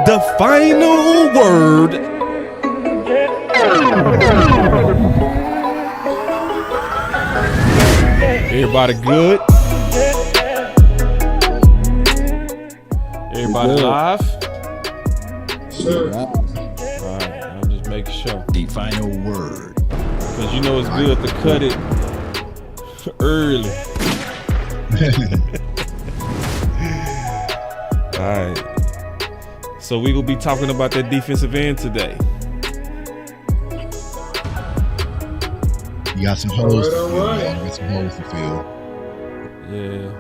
The final word. Everybody good? Everybody live? Sure. Alright, I'm just making sure. The final word. Because you know it's good to cut it early. Alright. So we will be talking about that defensive end today. You got some holes. All right. You got some holes to fill. Yeah.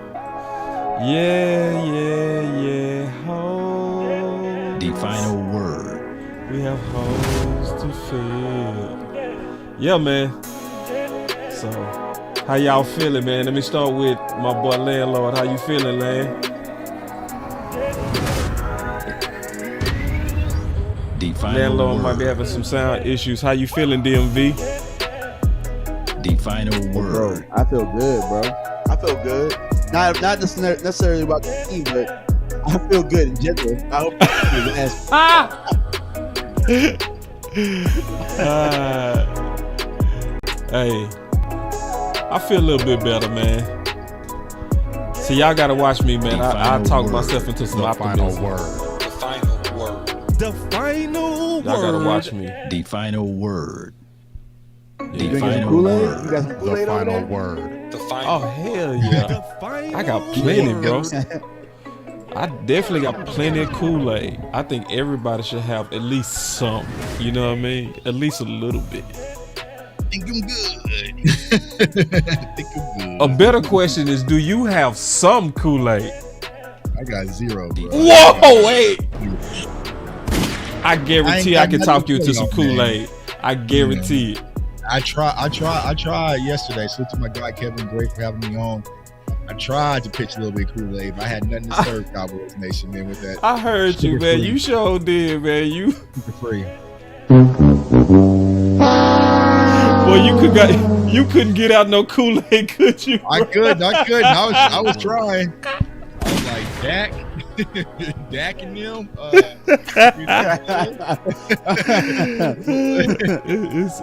Holes. The final word. We have holes to fill. Yeah, man. So, how y'all feeling, man? Let me start with my boy Landlord. How you feeling, Land? The final Landlord word. might be having some sound issues. How you feeling, D.M.V? The final Bro, word. I feel good, bro. I feel good. Not necessarily about the team, but I feel good in general. I hope Hey, I feel a little bit better, man. See, y'all gotta watch me, man. I talk myself into some optimism. The final word. The final word. Y'all gotta watch me. The final word. you got some Kool-Aid? You got some Kool-Aid over there? word. The final. Oh hell yeah! I got plenty, bro. I definitely got plenty of Kool-Aid. I think everybody should have at least some. You know what I mean? At least a little bit. Think I'm good. Think I'm good. A better question is, do you have some Kool-Aid? I got zero, bro. Whoa, wait! I guarantee I got can nothing talk you to into tell some y'all, man. Kool-Aid. I guarantee it. I tried yesterday. So to my guy Kevin, great for having me on. I tried to pitch a little bit of Kool-Aid, but I had nothing to serve Cowboys Nation, man, with that. I heard you, man. You sure did, man. You, For free. boy, you couldn't get out no Kool-Aid, could you? I couldn't. I was trying. I was like, Dak and them.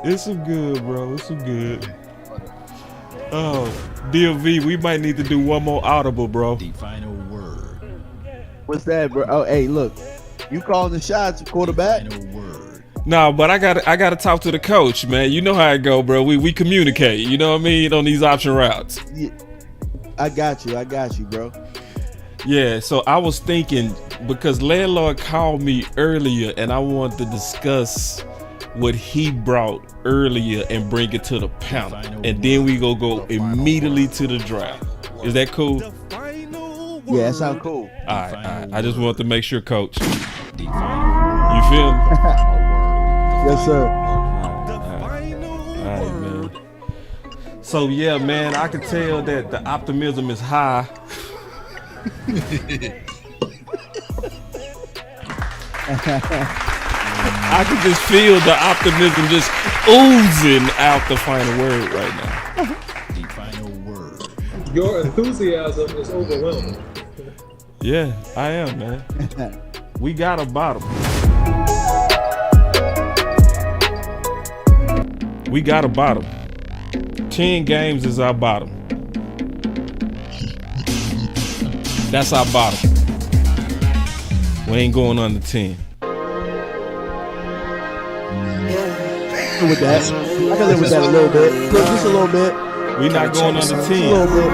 It's some good, bro. It's some good. Oh, D.M.V, we might need to do one more audible, bro. The final word. What's that, bro? Oh, hey, look. You calling the shots, quarterback? Final word. No, but I gotta talk to the coach, man. You know how it go, bro. We communicate. You know what I mean, on these option routes. Yeah. I got you, bro. Yeah, so I was thinking, because Landlord called me earlier and I wanted to discuss what he brought earlier and bring it to the panel. And then we go immediately to the draft. Is that cool? Yeah, that sounds cool. All right. I just wanted to make sure, coach. The final You feel me? Yes, sir. All right, man. So, yeah, man, I can tell that the optimism is high. I can just feel the optimism just oozing out the final word right now. The final word. Your enthusiasm is overwhelming. Yeah, I am, man. We got a bottom. We got a bottom. 10 games is our bottom. That's our bottom. We ain't going under 10. With that, I can live with that a little bit. Just a little bit. We not going under 10. A little bit.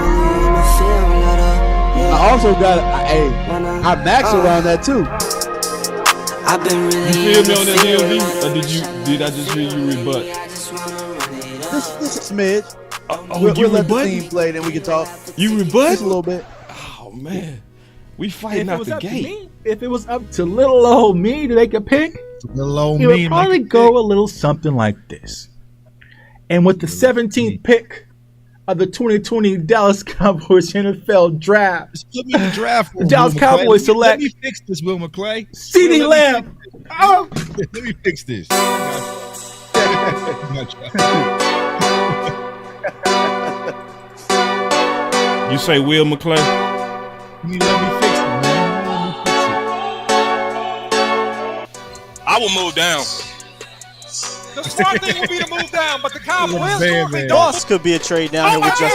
I also got I max around that too. I've been really You feel me on that D.M.V? Or did I just hear you rebut? Just a smidge. You we'll let the rebut? team play, then we can talk. You rebut? Just a little bit. Oh man, we fighting out the gate. If it was up to little old me to make a pick, Little old it me. would probably go a little something like this. And with the 17th pick of the 2020 Dallas Cowboys NFL draft, Just put me in the draft. The Dallas Will Cowboys McClay. select- Let me fix this, Will McClay. CeeDee Will, Lamb. Oh, Let me fix this. You say Will McClay? You let me fix it, man. Let me fix I will move down. The smart thing would be to move down, but the Cowboys, Boss could be a trade down here with Justin.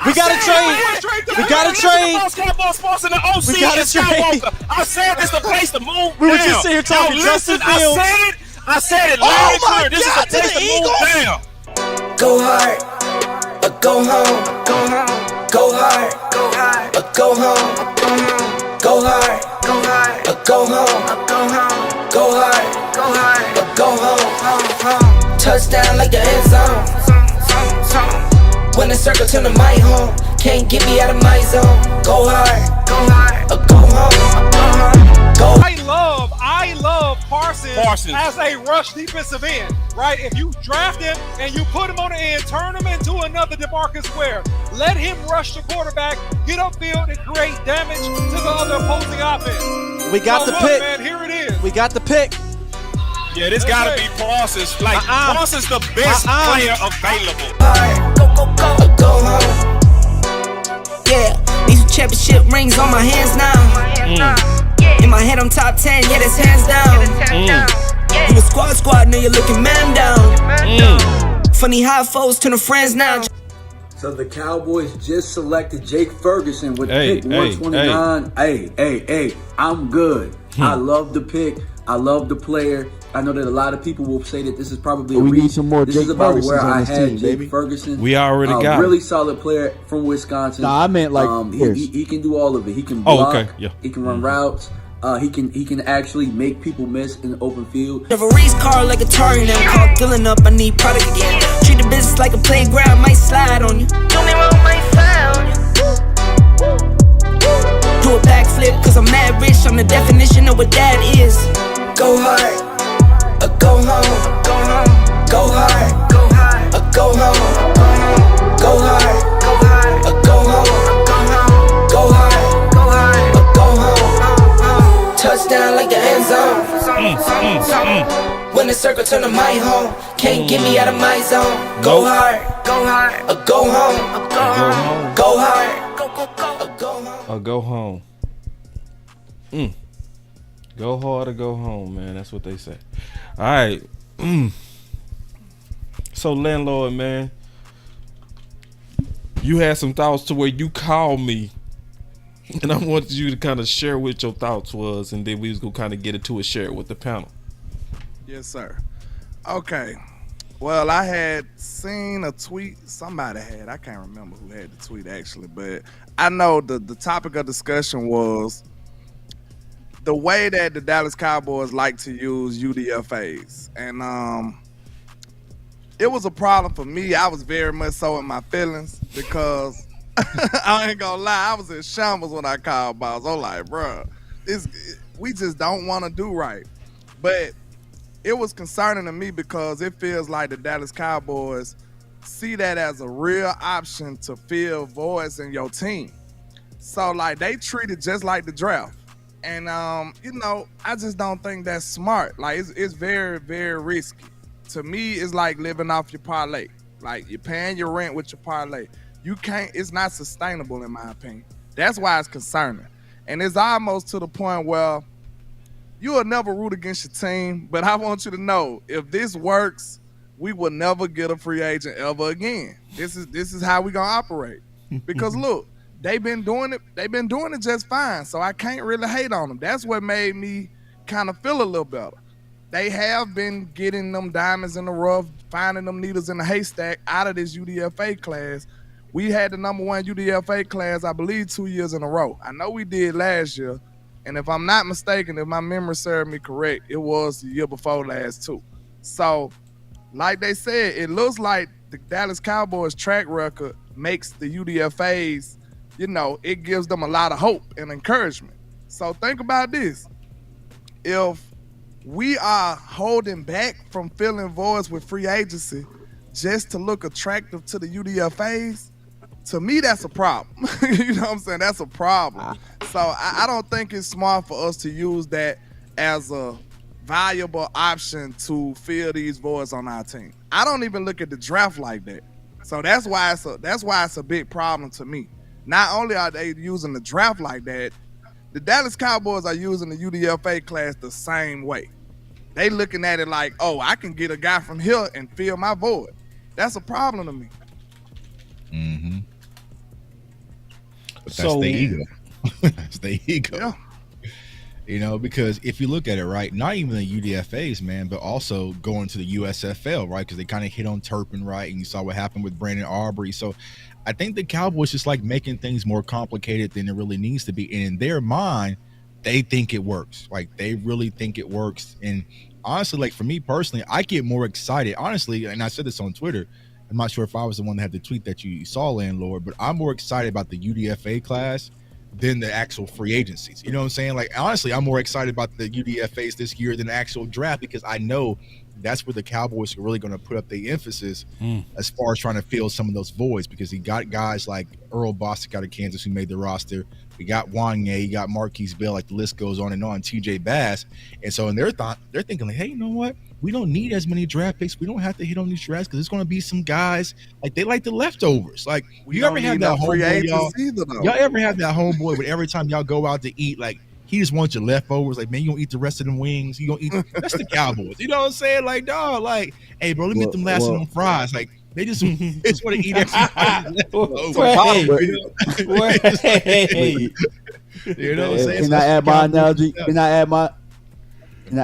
We got to trade. We got to trade. We got to trade. I said this the place to move. We were just sitting here talking Justin Fields. I said it loud and clear. This is the place to move down. Go hard, or go home. Go hard, or go home. Go hard, or go home. Go hard, or go home. Touchdown like the end zone. When the circle turn to my home, can't get me out of my zone. Go hard, or go home. I love Parsons as a rush defensive end, right? If you draft him and you put him on the end, turn him into another DeMarcus Ware. Let him rush the quarterback, get upfield, and create damage to the other opposing offense. We got the pick. Man, here it is. We got the pick. Yeah, this gotta be Parsons. Like, Parsons the best player available. Go home. Yeah, these championship rings on my hands now. In my head, I'm top 10, yeah, that's hands down. You a squad, now you're looking man down. Funny how foes turn to friends now. So the Cowboys just selected Jake Ferguson with pick 129. Hey, I'm good. I love the pick. I love the player. I know that a lot of people will say that this is probably we need some more this Jake is about Fergusons where on I this had team, Jake baby. Ferguson. We already got really him. solid player from Wisconsin. Nah, I meant like he can do all of it. He can block. okay. Yeah. He can run routes. He can actually make people miss in the open field. Have a race car like a Atari now. Call filling up, I need product again. Treat the business like a playground, might slide on you. Do me wrong, might fly on you. Do a backflip, cause I'm mad rich. I'm the definition of what that is. Go hard, or go home. Go hard, or go home. Go hard, or go home. Go hard, or go home. Touchdown like the end zone. When the circle turn to my home, can't get me out of my zone. Go hard, or go home. Go hard, Or go home. Go hard or go home, man. That's what they say. All right. So, Landlord, man, you had some thoughts to where you called me, and I wanted you to kind of share what your thoughts was, and then we was gonna kind of get into it, share it with the panel. Yes, sir. Okay. Well, I had seen a tweet somebody had. I can't remember who had the tweet actually, but I know the topic of discussion was the way that the Dallas Cowboys like to use UDFAs. And it was a problem for me. I was very much so in my feelings because I ain't gonna lie, I was in shambles when I called balls. I'm like, bro, we just don't want to do right. But it was concerning to me because it feels like the Dallas Cowboys see that as a real option to fill voids in your team. So, like, they treat it just like the draft. And, you know, I just don't think that's smart. Like, it's very, very risky. To me, it's like living off your parlay. Like, you're paying your rent with your parlay. You can't, it's not sustainable in my opinion. That's why it's concerning. And it's almost to the point where you will never root against your team, but I want you to know, if this works, we will never get a free agent ever again. This is how we gonna operate. Because look, they've been doing it just fine. So I can't really hate on them. That's what made me kind of feel a little better. They have been getting them diamonds in the rough, finding them needles in the haystack out of this UDFA class. We had the #1 UDFA class, I believe, 2 years in a row. I know we did last year. And if I'm not mistaken, if my memory served me correct, it was the year before last too. So, like they said, it looks like the Dallas Cowboys track record makes the UDFAs, you know, it gives them a lot of hope and encouragement. So think about this. If we are holding back from filling voids with free agency just to look attractive to the UDFAs, to me, that's a problem. You know what I'm saying? That's a problem. So I don't think it's smart for us to use that as a valuable option to fill these voids on our team. I don't even look at the draft like that. So that's why it's a big problem to me. Not only are they using the draft like that, The Dallas Cowboys are using the UDFA class the same way. They looking at it like, oh, I can get a guy from here and fill my void. That's a problem to me. Mm-hmm. But that's the ego. That's the ego. Yeah. You know, because if you look at it, right, not even the UDFAs, man, but also going to the USFL, right, because they kind of hit on Turpin, right, and you saw what happened with Brandon Aubrey. So I think the Cowboys just like making things more complicated than it really needs to be. And in their mind, they think it works. Like, they really think it works. And honestly, like, for me personally, I get more excited, honestly, and I said this on Twitter. I'm not sure if I was the one that had the tweet that you saw, Landlord, but I'm more excited about the UDFA class than the actual free agencies. You know what I'm saying? Like, honestly, I'm more excited about the UDFAs this year than the actual draft, because I know that's where the Cowboys are really going to put up the emphasis as far as trying to fill some of those voids, because he got guys like Earl Bostic out of Kansas who made the roster. We got Wanye, you got Marquise Bell, like the list goes on and on, TJ Bass. And so in their thought, they're thinking like, hey, you know what? We don't need as many draft picks. We don't have to hit on these drafts because there's going to be some guys like they like the leftovers. Like, you ever have that homeboy, y'all ever have that homeboy but every time y'all go out to eat, like, he just wants your leftovers. Like, man, you gonna eat the rest of them wings? You gonna eat? That's the Cowboys. You know what I'm saying? Like, dog, like, hey, bro, let me get them last of them fries. Like, they just want to eat everything. You know what I'm saying? Can I add my analogy? Can I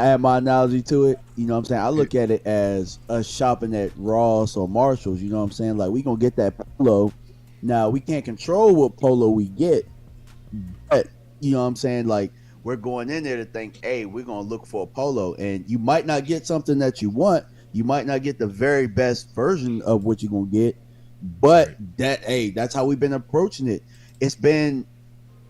add my analogy to it? You know what I'm saying? I look at it as us shopping at Ross or Marshalls. You know what I'm saying? Like, we gonna get that polo. Now, we can't control what polo we get, but you know what I'm saying? Like, we're going in there to think, hey, we're going to look for a polo. And you might not get something that you want. You might not get the very best version of what you're going to get. But that's how we've been approaching it.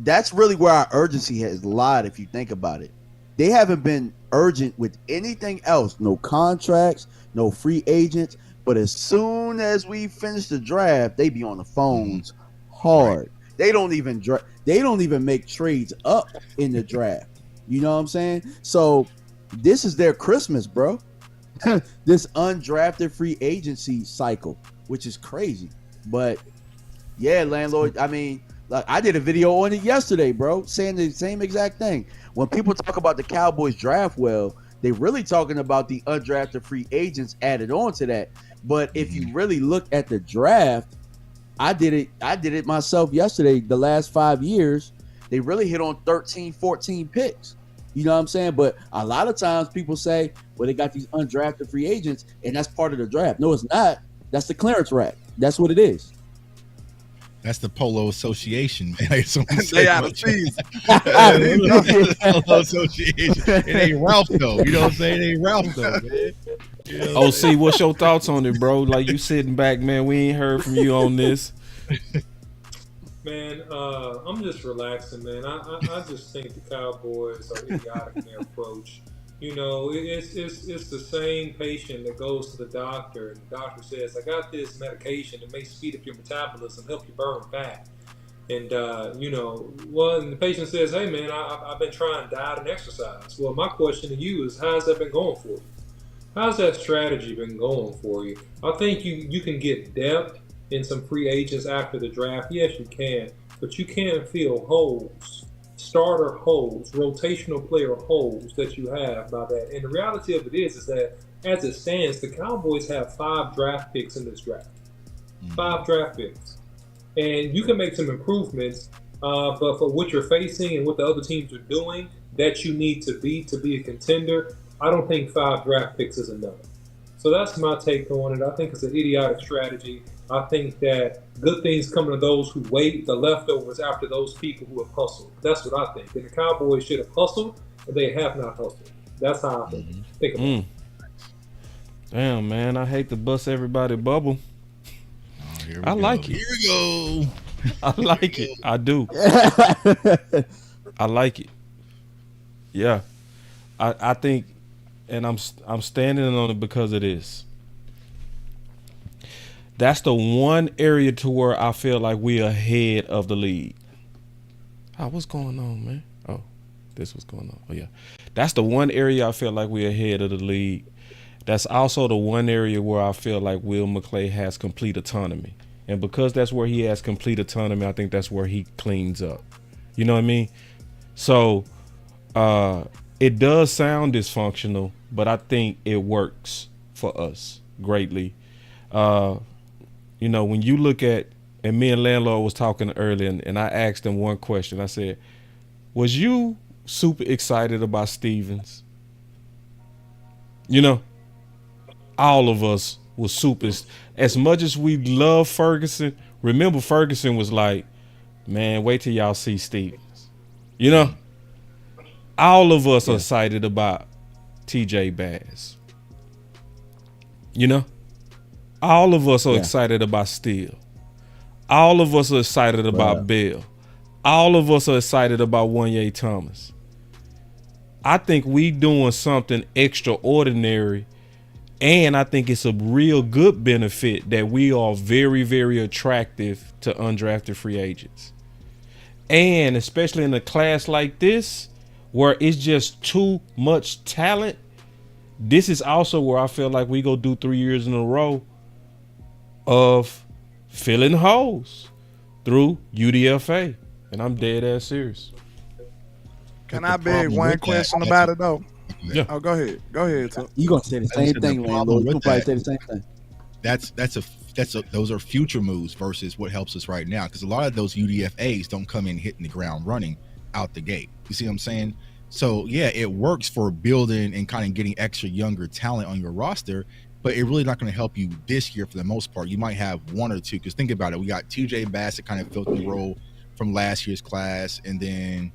That's really where our urgency has lied, if you think about it. They haven't been urgent with anything else. No contracts, no free agents. But as soon as we finish the draft, they be on the phones hard. They don't even make trades up in the draft. You know what I'm saying? So this is their Christmas, bro. This undrafted free agency cycle, which is crazy. But yeah, Landlord, I mean, like, I did a video on it yesterday, bro, saying the same exact thing. When people talk about the Cowboys draft well, they're really talking about the undrafted free agents added on to that. But if you really look at the draft, I did it myself yesterday. The last 5 years, they really hit on 13, 14 picks. You know what I'm saying? But a lot of times people say, well, they got these undrafted free agents, and that's part of the draft. No, it's not. That's the clearance rack. That's what it is. That's the Polo Association, man. They out of season. Polo Association. It ain't Ralph, though. You know what I'm saying? It ain't Ralph, though, man. You know what OC, what's your thoughts on it, bro? Like, you sitting back, man. We ain't heard from you on this. Man, I'm just relaxing, man. I just think the Cowboys are idiotic in their approach. You know, it's the same patient that goes to the doctor, and the doctor says, I got this medication that may speed up your metabolism, help you burn fat. And, you know, well, and the patient says, hey, man, I've been trying diet and exercise. Well, my question to you is, how's that been going for you? How's that strategy been going for you? I think you can get depth in some free agents after the draft. Yes, you can. But you can't fill holes. Starter holes, rotational player holes that you have by that. And the reality of it is that as it stands, the Cowboys have 5 draft picks in this draft. 5 draft picks. And you can make some improvements, but for what you're facing and what the other teams are doing that you need to be a contender, I don't think 5 draft picks is enough. So that's my take on it. I think it's an idiotic strategy. I think that good things come to those who wait, the leftovers after those people who have hustled. That's what I think. And the Cowboys should have hustled, and they have not hustled. That's how I think about it. Damn, man, I hate to bust everybody's bubble. I like it. Here we go. I like it. I do. I like it. Yeah. I think, and I'm standing on it because of this. That's the one area to where I feel like we're ahead of the league. Oh, what's going on, man? Oh, this was going on. Oh, yeah. That's the one area I feel like we're ahead of the league. That's also the one area where I feel like Will McClay has complete autonomy. And because that's where he has complete autonomy, I think that's where he cleans up. You know what I mean? So it does sound dysfunctional, but I think it works for us greatly. You know, when you look at, and me and Landlord was talking earlier, and I asked him one question. I said, was you super excited about Stevens? You know, all of us was super. As much as we love Ferguson, remember Ferguson was like, man, wait till y'all see Stevens. You know, all of us are excited about TJ Bass. You know, all of us are excited about Steele. All of us are excited about Bell. All of us are excited about Wanye Thomas. I think we doing something extraordinary, and I think it's a real good benefit that we are very, very attractive to undrafted free agents. And especially in a class like this, where it's just too much talent, this is also where I feel like we go do 3 years in a row of filling holes through UDFA. And I'm dead ass serious. Can I beg one question about it though? Yeah. Oh, go ahead. Go ahead. You gonna say the same thing, Landlord? You gonna probably say the same thing. Those are future moves versus what helps us right now, because a lot of those UDFAs don't come in hitting the ground running out the gate. You see what I'm saying? So yeah, it works for building and kind of getting extra younger talent on your roster, but it really not going to help you this year for the most part. You might have one or two, because think about it. We got TJ Bass that kind of filled the role from last year's class, and then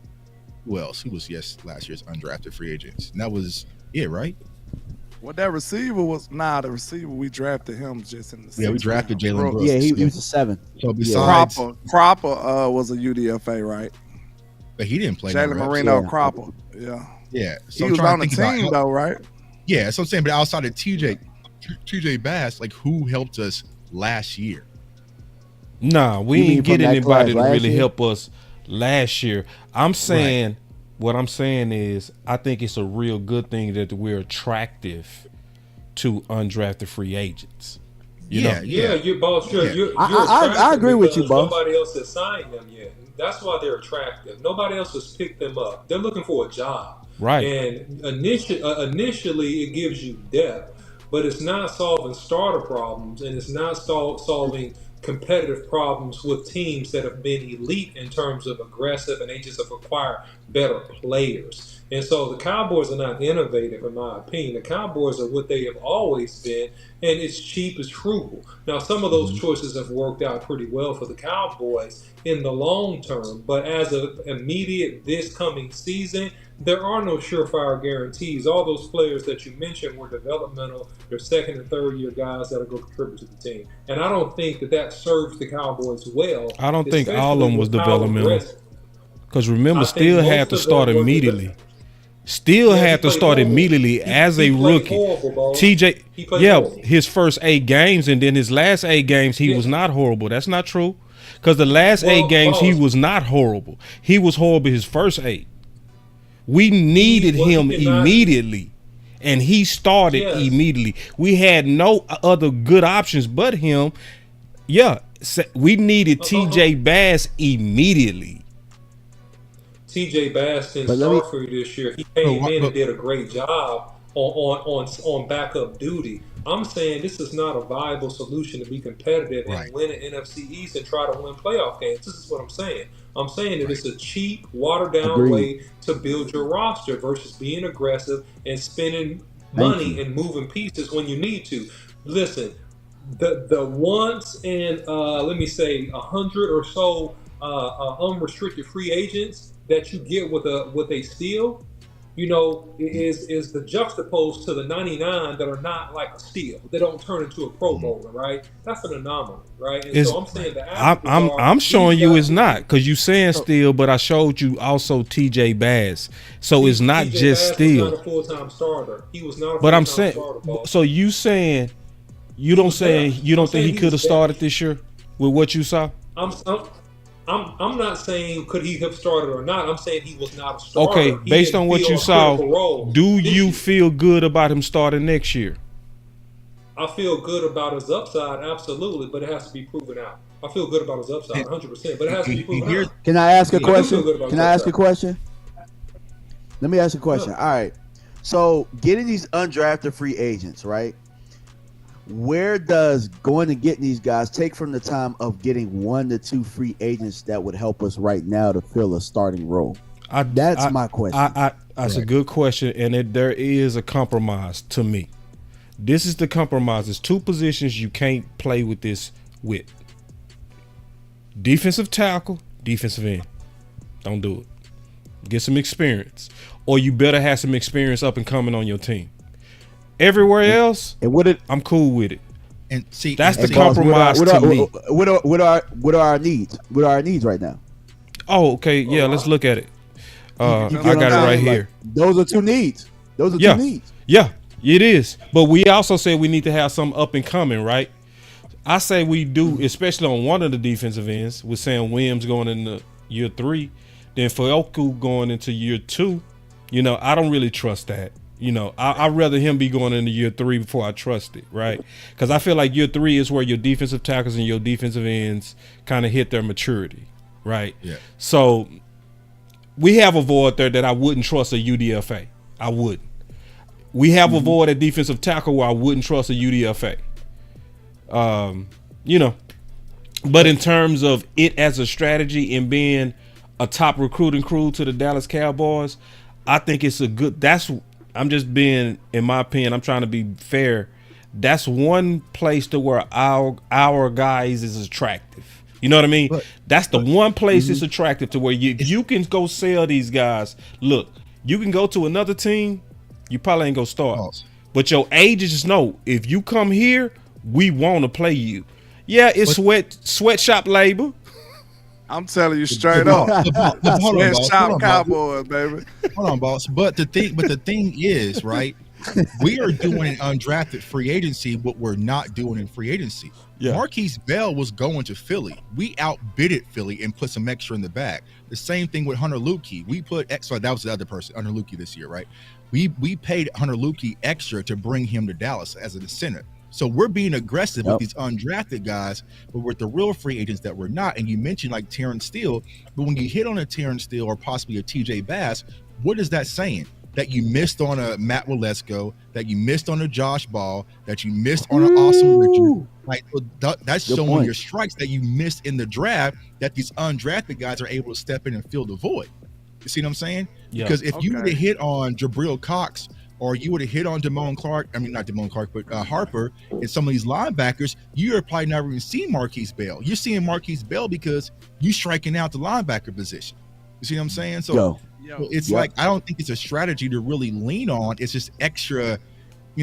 who else? He was last year's undrafted free agents. And that was it, right? Well, that receiver was the receiver we drafted him just in the we drafted Jalen Brooks. Yeah, he was a 7. So besides Cropper was a UDFA, right? But he didn't play. Jalen Marino Cropper. Yeah. So he was on the team though, right? Yeah, that's what I'm saying. But outside of TJ Bass, like, who helped us last year? Nah, we ain't get anybody to really help us last year. I'm saying, what I'm saying is, I think it's a real good thing that we're attractive to undrafted free agents. You know? You're boss. You're I agree with you, boss. Nobody else has signed them yet. That's why they're attractive. Nobody else has picked them up. They're looking for a job. Right. And initially it gives you depth, but it's not solving starter problems, and it's not solving competitive problems with teams that have been elite in terms of aggressive, and they just have acquired better players. And so the Cowboys are not innovative, in my opinion. The Cowboys are what they have always been, and it's cheap, it's frugal. Now, some of those choices have worked out pretty well for the Cowboys in the long term, but as of immediate this coming season, there are no surefire guarantees. All those players that you mentioned were developmental. They're second and third year guys that are going to contribute to the team. And I don't think that serves the Cowboys well. I don't think all of them was developmental. Because remember, Steele had to start immediately. Steele had to start immediately as a rookie. TJ, his first 8 games, and then his last 8 games, he was not horrible. That's not true. Because the last 8 games, he was not horrible. He was horrible his first 8. We needed him immediately, and he started immediately. We had no other good options but him. Yeah, we needed TJ Bass immediately. TJ Bass didn't start for you this year. He came in and did a great job on backup duty. I'm saying this is not a viable solution to be competitive and win an NFC East and try to win playoff games. This is what I'm saying. I'm saying that it's a cheap, watered-down way to build your roster versus being aggressive and spending money and moving pieces when you need to. Listen, the once in, let me say, 100 or so unrestricted free agents that you get with a steal, you know, is the juxtaposed to the 99 that are not like a steal. They don't turn into a Pro Bowler, right? That's an anomaly, right? And so I'm saying I'm showing you it's not, because you saying steal, but I showed you also TJ Bass. So it's not just steal. He was not a full-time starter. He was not a but I'm full-time saying, starter, so you saying you don't think he could have started this year with what you saw? I'm not saying could he have started or not. I'm saying he was not a starter. Okay, based on what you saw, do you feel good about him starting next year? I feel good about his upside, absolutely, but it has to be proven out. I feel good about his upside, 100%, but it has to be proven out. Can I ask a question? Let me ask you a question. All right. So getting these undrafted free agents, right? Where does going and getting these guys take from the time of getting 1 to 2 free agents that would help us right now to fill a starting role? That's my question. That's a good question, and there is a compromise to me. This is the compromise. There's 2 positions you can't play with this with. Defensive tackle, defensive end. Don't do it. Get some experience. Or you better have some experience up and coming on your team. Everywhere else, I'm cool with it. And see, that's the compromise to me. What are our needs? What are our needs right now? Oh, okay. Yeah, let's look at it. I got it right here. Those are 2 needs. Those are 2 needs. Yeah, it is. But we also said we need to have some up and coming, right? I say we do, especially on one of the defensive ends, with Sam Williams going into year 3, then Fioku going into year 2. You know, I don't really trust that. You know, I'd rather him be going into year 3 before I trust it, right? Because I feel like year 3 is where your defensive tackles and your defensive ends kind of hit their maturity, right? Yeah. So we have a void there that I wouldn't trust a UDFA. I wouldn't. We have a void at defensive tackle where I wouldn't trust a UDFA. You know, but in terms of it as a strategy and being a top recruiting crew to the Dallas Cowboys, I think it's a good, I'm just being, in my opinion, I'm trying to be fair. That's one place to where our guys is attractive. You know what I mean? That's the one place it's attractive to where you can go sell these guys. Look, you can go to another team, you probably ain't gonna start. But your agents know, if you come here, we want to play you. Yeah, it's sweatshop labor. I'm telling you straight up. Sweatshop Cowboys, baby. Hold on, boss. But the thing is, right? We are doing undrafted free agency what we're not doing in free agency. Yeah. Marquise Bell was going to Philly. We outbidded Philly and put some extra in the bag. The same thing with Hunter Lukey. We put extra. That was the other person, Hunter Lukey, this year, right? We paid Hunter Lukey extra to bring him to Dallas as an center. So we're being aggressive with these undrafted guys, but with the real free agents that we're not. And you mentioned like Terrence Steele, but when you hit on a Terrence Steele or possibly a TJ Bass, what is that saying? That you missed on a Matt Walesko, that you missed on a Josh Ball, that you missed on an Awesome Richard. Like that's showing your strikes that you missed in the draft, that these undrafted guys are able to step in and fill the void. You see what I'm saying? Yeah. Because if you would have hit on Jabril Cox, or you would have hit on Damone Clark, I mean, not Damone Clark, but Harper and some of these linebackers, you are probably never even seen Marquise Bell. You're seeing Marquise Bell because you striking out the linebacker position. You see what I'm saying? So it's like, I don't think it's a strategy to really lean on. It's just extra,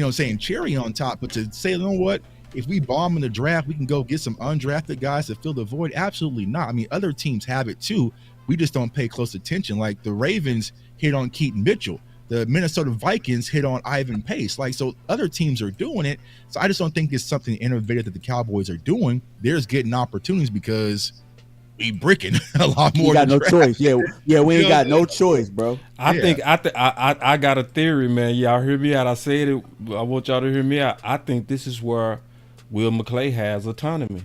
saying cherry on top. But to say, you know what, if we bomb in the draft, we can go get some undrafted guys to fill the void. Absolutely not. I mean, other teams have it too. We just don't pay close attention. Like the Ravens hit on Keaton Mitchell. The Minnesota Vikings hit on Ivan Pace. Like, so other teams are doing it. So I just don't think it's something innovative that the Cowboys are doing. They're just getting opportunities because we bricking a lot more. We got no choice. Yeah, we ain't got no choice, bro. I got a theory, man. Y'all hear me out. I said it. I want y'all to hear me out. I think this is where Will McClay has autonomy.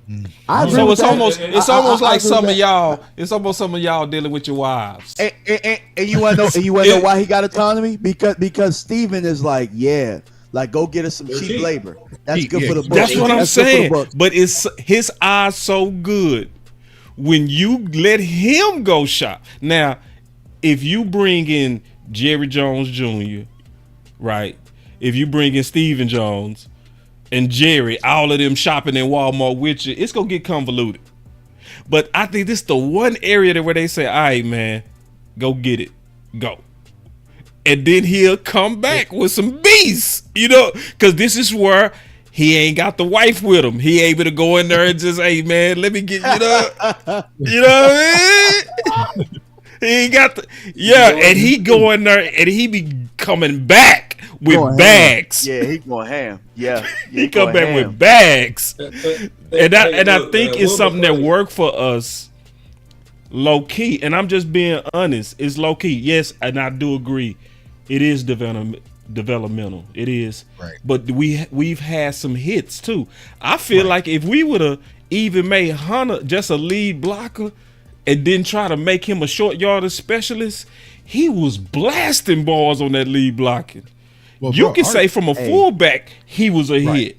So it's almost like some of y'all. It's almost some of y'all dealing with your wives. And you want to know why he got autonomy? Because Steven is like, go get us some cheap labor. That's good for the books. That's what I'm saying. But it's his eyes so good when you let him go shop. Now, if you bring in Jerry Jones Jr., right? If you bring in Steven Jones and Jerry, all of them shopping in Walmart with you, it's gonna get convoluted. But I think this is the one area where they say, all right, man, go get it. Go. And then he'll come back with some beasts, because this is where he ain't got the wife with him. He able to go in there and just, hey, man, let me get you know. You know what I mean? He ain't got and he go in there and he be coming back with bags. Yeah, he going ham. Yeah, he come back with bags. And I think it's something that worked for us low key. And I'm just being honest. It's low key. Yes, and I do agree. It is developmental. It is. Right. But we've had some hits too. I feel like if we would have even made Hunter just a lead blocker, and then try to make him a short yardage specialist, he was blasting balls on that lead blocking. Well, you can say from a fullback, he was a hit.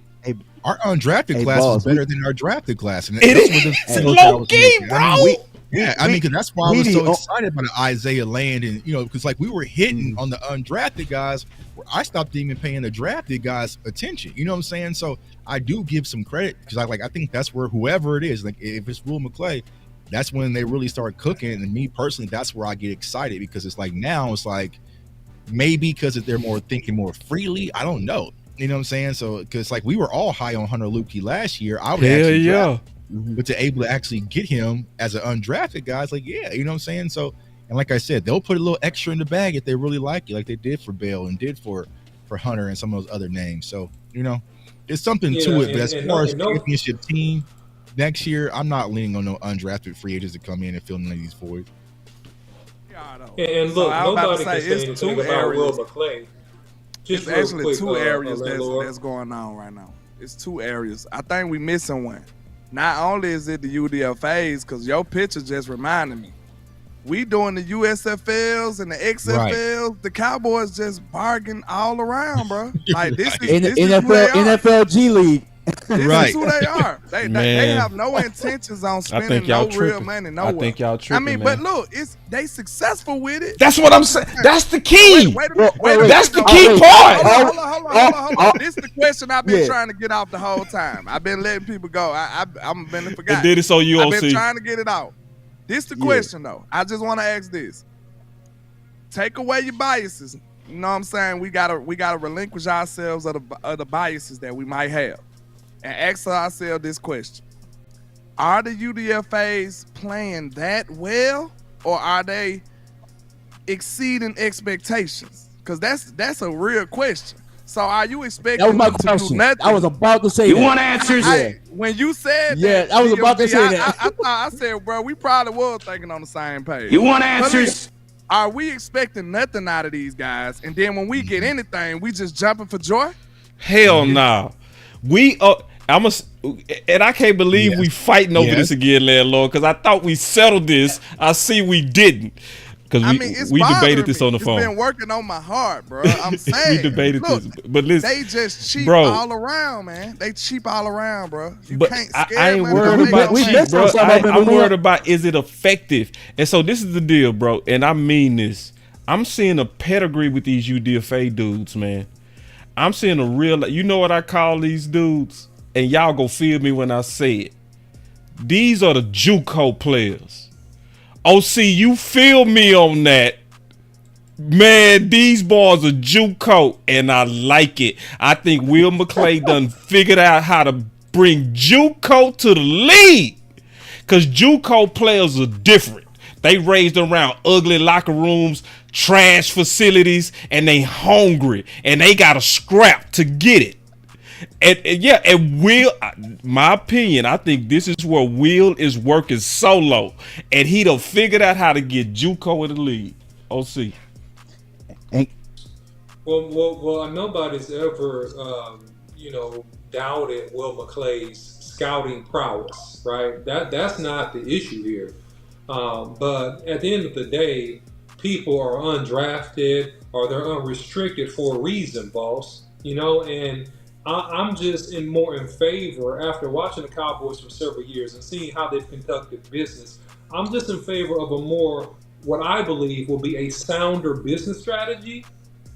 Our undrafted class is better than our drafted class. And it is low key, bro. I mean, because that's why I was so excited about Isaiah Land, and because like we were hitting on the undrafted guys, where I stopped even paying the drafted guys attention. You know what I'm saying? So I do give some credit because I think that's where whoever it is, like if it's Will McClay, that's when they really start cooking. And me personally, that's where I get excited because it's like now it's like maybe because they're more thinking more freely. I don't know. You know what I'm saying? So, because like we were all high on Hunter Lukey last year, I would actually draft him, but to able to actually get him as an undrafted guy, it's like, yeah, you know what I'm saying? So, and like I said, they'll put a little extra in the bag if they really like you, like they did for Bell and did for Hunter and some of those other names. So, there's something to it. But as far as championship team next year, I'm not leaning on no undrafted free agents to come in and fill none of these voids. And look, nobody can say anything about Will McClay. It's actually two areas that's going on right now. It's two areas. I think we missing one. Not only is it the UDFAs, because your picture just reminded me. We doing the USFLs and the XFLs. Right. The Cowboys just bargain all around, bro. Like this is NFL G League. This is who they are. They have no intentions on spending no real money nowhere. I think y'all tripping, but look, they successful with it. That's what I'm saying. That's the key. Wait, that's the key part. Hold on. This is the question I've been trying to get off the whole time. I've been letting people go. I'm been forgot. Did it so you I've been trying to get it out. This the question though. I just want to ask this. Take away your biases. You know what I'm saying? We gotta relinquish ourselves of the biases that we might have. And ask ourselves this question. Are the UDFAs playing that well, or are they exceeding expectations? Because that's a real question. So are you expecting that was my question. I was about to say you want answers? When you said that, I was about to say that. I said, bro, we probably was thinking on the same page. You want answers? Are we expecting nothing out of these guys? And then when we get anything, we just jumping for joy? Hell no. And I can't believe we fighting over this again, Landlord, because I thought we settled this. I see we didn't. Because we debated this on the phone. It's been working on my heart, bro. I'm saying. We debated this. But listen, they just cheap all around, man. They cheap all around, bro. You can't scare I ain't worried about cheap, bro. I'm worried about is it effective? And so this is the deal, bro. And I mean this. I'm seeing a pedigree with these UDFA dudes, man. I'm seeing a real, you know what I call these dudes? And y'all go feel me when I say it. These are the JUCO players. OC, you feel me on that. Man, these boys are JUCO, and I like it. I think Will McClay done figured out how to bring JUCO to the league. Because JUCO players are different. They raised around ugly locker rooms, trash facilities, and they hungry. And they got to scrap to get it. And Will, my opinion, I think this is where Will is working solo, and he done figured out how to get JUCO in the league. OC. Well, nobody's ever, doubted Will McClay's scouting prowess, right? That's not the issue here. But at the end of the day, people are undrafted or they're unrestricted for a reason, boss. And I'm just more in favor, after watching the Cowboys for several years and seeing how they've conducted business, I'm just in favor of a more, what I believe will be a sounder business strategy,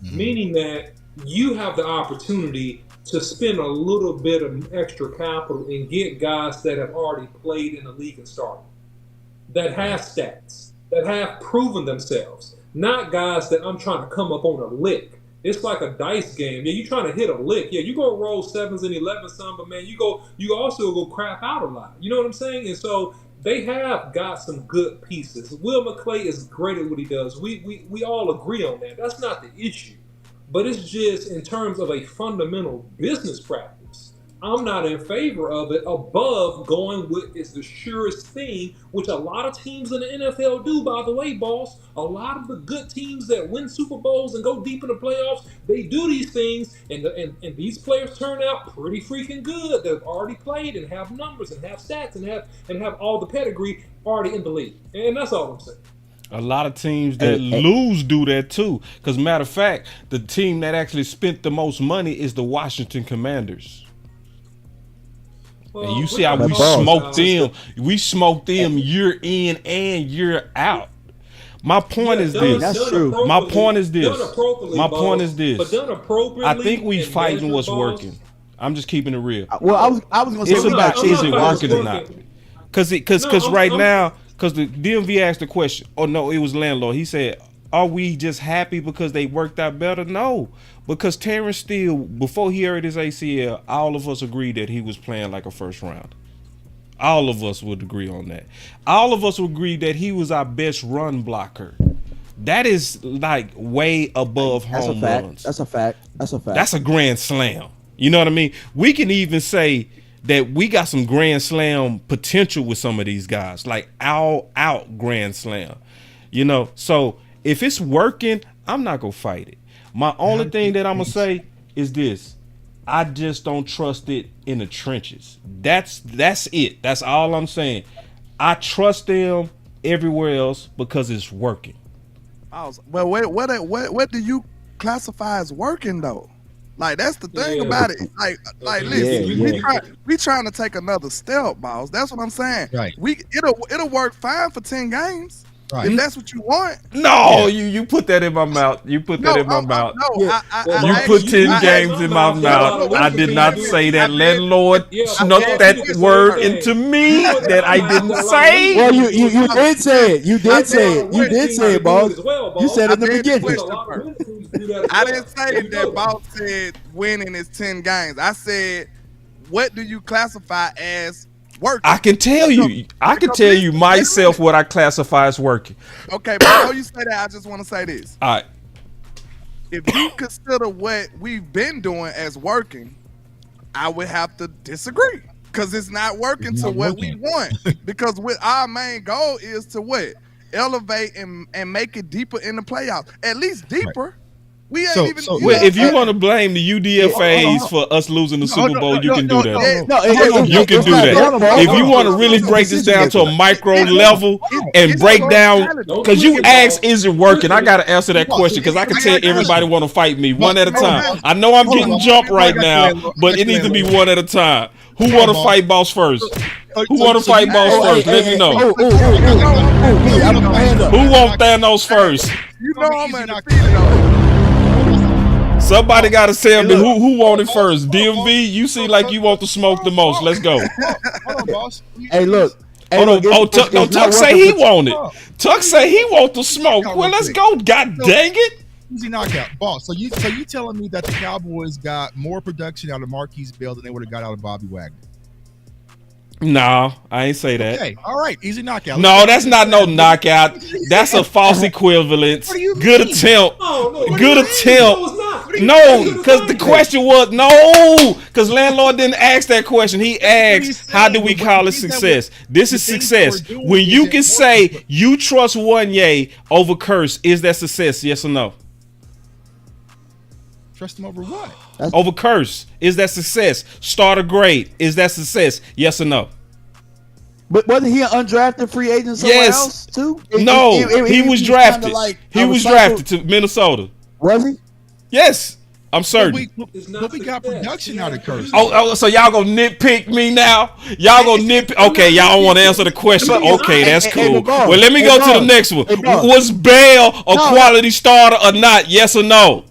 meaning that you have the opportunity to spend a little bit of extra capital and get guys that have already played in the league and started, that have stats, that have proven themselves, not guys that I'm trying to come up on a lick. It's like a dice game. Yeah, you're trying to hit a lick. Yeah, you go roll 7s and 11s, but man, you also go crap out a lot. You know what I'm saying? And so they have got some good pieces. Will McClay is great at what he does. We all agree on that. That's not the issue. But it's just in terms of a fundamental business practice. I'm not in favor of it above going with is the surest thing, which a lot of teams in the NFL do, by the way, boss. A lot of the good teams that win Super Bowls and go deep in the playoffs, they do these things, and these players turn out pretty freaking good. They've already played and have numbers and have stats and have all the pedigree already in the league. And that's all I'm saying. A lot of teams that lose do that too. Because matter of fact, the team that actually spent the most money is the Washington Commanders. Well, and you see how we smoked them. We smoked them year in and year out. My point is this. That's true. My point is this. My point is this. But done appropriately. I think we fighting what's working. I'm just keeping it real. Well, I was going to say it's about is it working or not? Because right now. Because the D.M.V asked the question. Oh, no, it was Landlord. He said, are we just happy because they worked out better? No. Because Terrence Steele, before he hurt his ACL, all of us agreed that he was playing like a first round. All of us would agree on that. All of us would agree that he was our best run blocker. That is like way above home runs. That's a fact. That's a grand slam. You know what I mean? We can even say that we got some grand slam potential with some of these guys, like out grand slam, you know. So if it's working, I'm not gonna fight it. My only thing that I'm gonna say is this: I just don't trust it in the trenches. That's it. That's all I'm saying. I trust them everywhere else because it's working. Well, what do you classify as working though? Like that's the thing about it. Like listen, we trying to take another step, boss. That's what I'm saying. Right. It'll work fine for 10 games. Right. If that's what you want. No, you put that in my mouth. You put that in my mouth. You put 10 games in my mouth. I did not say that. Landlord snuck that word into me that I didn't say. Well, you did say it. You did say it. You did say it, boss. You said it in the beginning. I didn't say that boss said winning is 10 games. I said, what do you classify as working? I can tell you myself what I classify as working. Okay, before you say that, I just want to say this. All right. If you consider what we've been doing as working, I would have to disagree because it's not working to what we want. Because our main goal is to what? Elevate and make it deeper in the playoffs. At least deeper. Right. We ain't even. Well, if you want to blame the UDFAs for us losing the Super Bowl, you can do that. You can do that. If you want to really break this down to a micro level and break down, because you asked, is it working? I got to answer that question because I can tell everybody want to fight me one at a time. I know I'm getting jumped right now, but it needs to be one at a time. Who want to fight boss first? Who want to fight boss first? Let me know. Who want Thanos first? You know I'm undefeated. Somebody got to tell me who wanted first. D.M.V, you seem like you want to smoke the most. Let's go. Hold on, boss. Hey, look. Tuck say he wanted. Tuck say he want to smoke. Well, let's go. God dang it. Easy knockout, boss. So you telling me that the Cowboys got more production out of Marquise Bell than they would have got out of Bobby Wagner? No, I ain't say that. Okay, all right, easy knockout. No, that's not no knockout. That's a false equivalence. Good attempt. Good attempt. No, because the question was no, because Landlord didn't ask that question. He asked, how do we call it success? This is success. When you can say you trust Wanye over Curse, is that success? Yes or no? Trust him over what? Over Curse, is that success? Starter grade, is that success? Yes or no? But wasn't he an undrafted free agent somewhere else too? No, he was drafted. He was drafted to Minnesota. Was he? Yes, I'm certain. But we got production out of Curse. Oh, so y'all gonna nitpick me now? Y'all gonna nitpick? Okay, y'all don't want to answer the question. Okay, that's cool. Well, let me go to the next one. Was Bell a quality starter or not? Yes or no?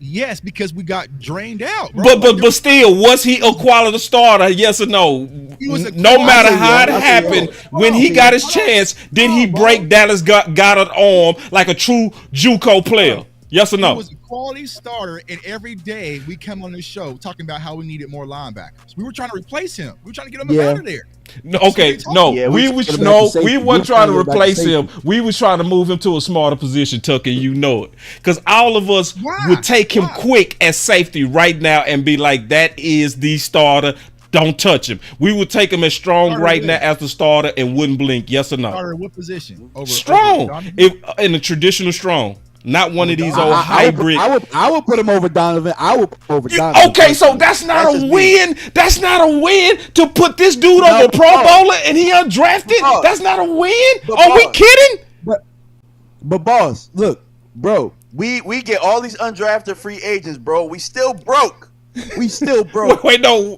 Yes, because we got drained out. Bro. But still, was he a quality starter? Yes or no? No matter how it happened, when he got his chance, did he break Dallas Goddard arm like a true JUCO player? Yes or no? He was a quality starter, and every day we come on this show talking about how we needed more linebackers. We were trying to replace him. We were trying to get him out of there. Okay, no, Yeah, we talking about the safety. we We weren't trying to talking about replace the him. We was trying to move him to a smarter position, Tucker. You know it, because all of us would take him quick at safety right now and be like, "That is the starter. Don't touch him." We would take him as strong right now as the starter and wouldn't blink. Yes or no? Starter, what position? Strong, in the traditional strong. Not one of these old hybrid. I would put him over Donovan. I would put him over Donovan. Okay, so that's not a win. That's not a win to put this dude over Pro Bowler and he undrafted. That's not a win. Are we kidding? But boss, look, bro, we get all these undrafted free agents, bro. We still broke. We still broke. Wait, no.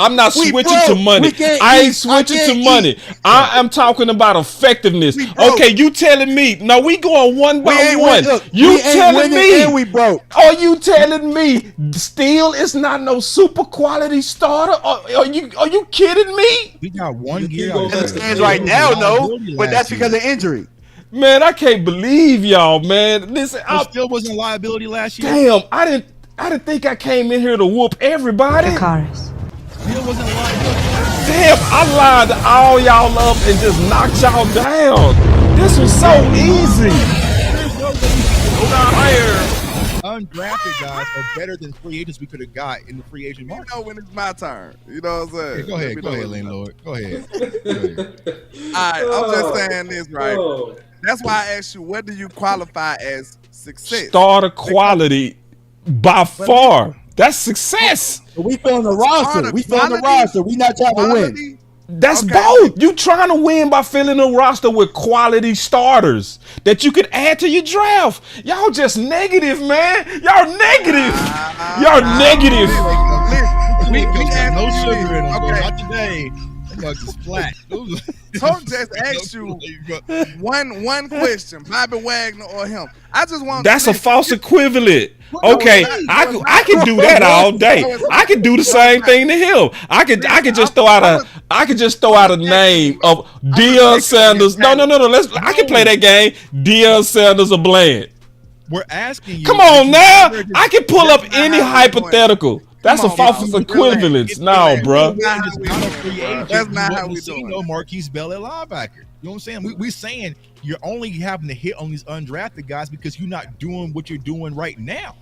I'm not switching to money. I ain't switching to money. I am talking about effectiveness. Okay, you telling me? No, we going one by one. You telling me? And we broke. Are you telling me still it's not no super quality starter? Are you kidding me? We got 1 year. Right now, no, but that's because of injury. Man, I can't believe y'all, man. Listen, I still wasn't a liability last year. Damn, I didn't think I came in here to whoop everybody. Still wasn't a liability. Damn, I lined all y'all up and just knocked y'all down. This was so easy. Undrafted guys are better than free agents we could have got in the free agent market. You know when it's my turn. You know what I'm saying? Go ahead, Landlord. Go ahead. All right, I'm just saying this, right? That's why I asked you, what do you qualify as success? Starter quality by far. That's success. We filling the roster. We filling the roster. We not trying to win. That's both. You trying to win by filling a roster with quality starters that you could add to your draft. Y'all just negative, man. Y'all negative. Y'all negative. We got no sugar in them, bro. Not today. Just flat. Tom just asked you one question, Bobby Wagner or him. I just want. That's a false equivalent. Okay, I can do that all day. I can do the same thing to him. I could just throw out a name of Deion Sanders. No. I can play that game. Deion Sanders or Bland. We're asking you. Come on now. I can pull up any hypothetical. That's a false equivalence. No, bro. That's not how we do it. Marquise Bell at linebacker. You know what I'm saying? We're saying you're only having to hit on these undrafted guys because you're not doing what you're doing right now.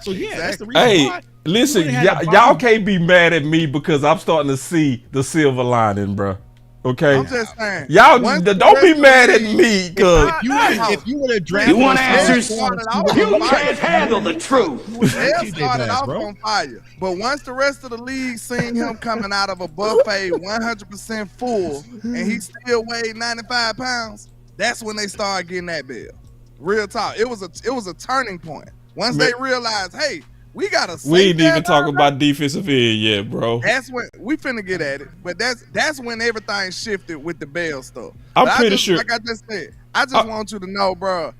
So yeah, that's the reason why. Listen, y'all can't be mad at me because I'm starting to see the silver lining, bro. Okay, I'm just saying. Y'all don't be mad at me because if you would have drafted, you want answers? You can't handle the truth. They started off on fire, but once the rest of the league seen him coming out of a buffet 100% full, and he still weighed 95 pounds, that's when they started getting that bill. Real talk. It was a turning point. Once they realized, hey, we gotta. We ain't even talking about defensive end yet, bro. That's when we finna get at it, but that's when everything shifted with the Bell stuff. I'm pretty sure. Like I just said, I just want you to know, bro.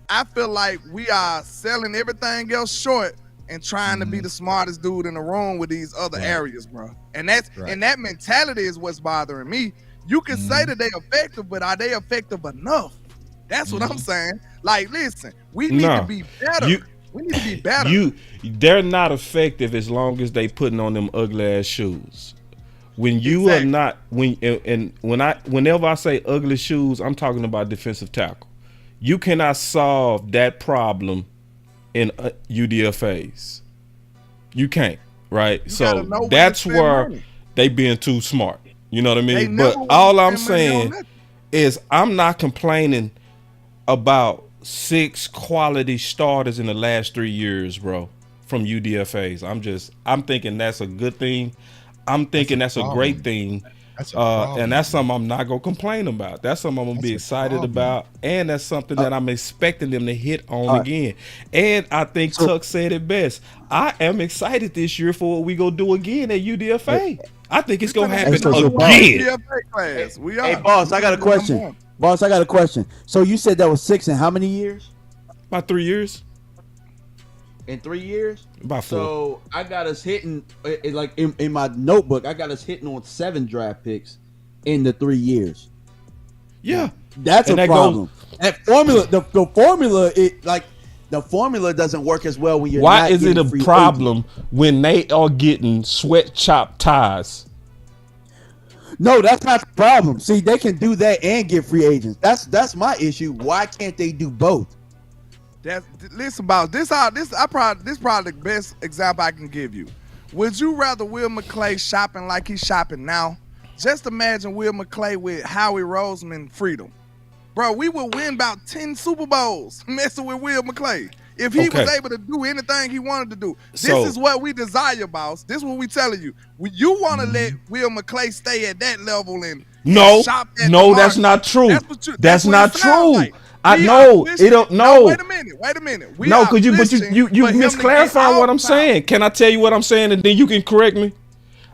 I feel like we are selling everything else short and trying to be the smartest dude in the room with these other areas, bro. And and that mentality is what's bothering me. You can say that they're effective, but are they effective enough? That's what I'm saying. Like, listen, we need to be better. We need to be better. They're not effective as long as they putting on them ugly ass shoes. When you are not, whenever I say ugly shoes, I'm talking about defensive tackle. You cannot solve that problem in UDFAs. You can't, right? So that's where they being too smart. You know what I mean? But all I'm saying is I'm not complaining about 6 quality starters in the last 3 years, bro, from UDFAs. I'm thinking that's a good thing. I'm thinking that's a great thing. And that's something I'm not gonna complain about. That's something I'm gonna be excited about, and that's something that I'm expecting them to hit on again. And I think Tuck said it best. I am excited this year for what we gonna do again at UDFA. I think it's gonna happen again. Hey, boss, I got a question. Boss, I got a question. So you said that was 6 in how many years? About 3 years. In 3 years? About 4. So I got us hitting, like in my notebook, I got us hitting on 7 draft picks in the 3 years. Yeah. That's a problem. That formula, the formula, the formula doesn't work as well when you're Why not is it a problem when they are getting sweatshop ties? No, that's not the problem. See, they can do that and get free agents. That's my issue. Why can't they do both? Listen about this. This probably the best example I can give you. Would you rather Will McClay shopping like he's shopping now? Just imagine Will McClay with Howie Roseman freedom. Bro, we would win about 10 Super Bowls messing with Will McClay. If he was able to do anything he wanted to do. This is what we desire, boss. This is what we telling you. You want to let Will McClay stay at that level and shop at no, that's not true. That's not true. Like. I know it don't. No, wait a minute. No, because you misclarifying what I'm saying. Can I tell you what I'm saying, and then you can correct me?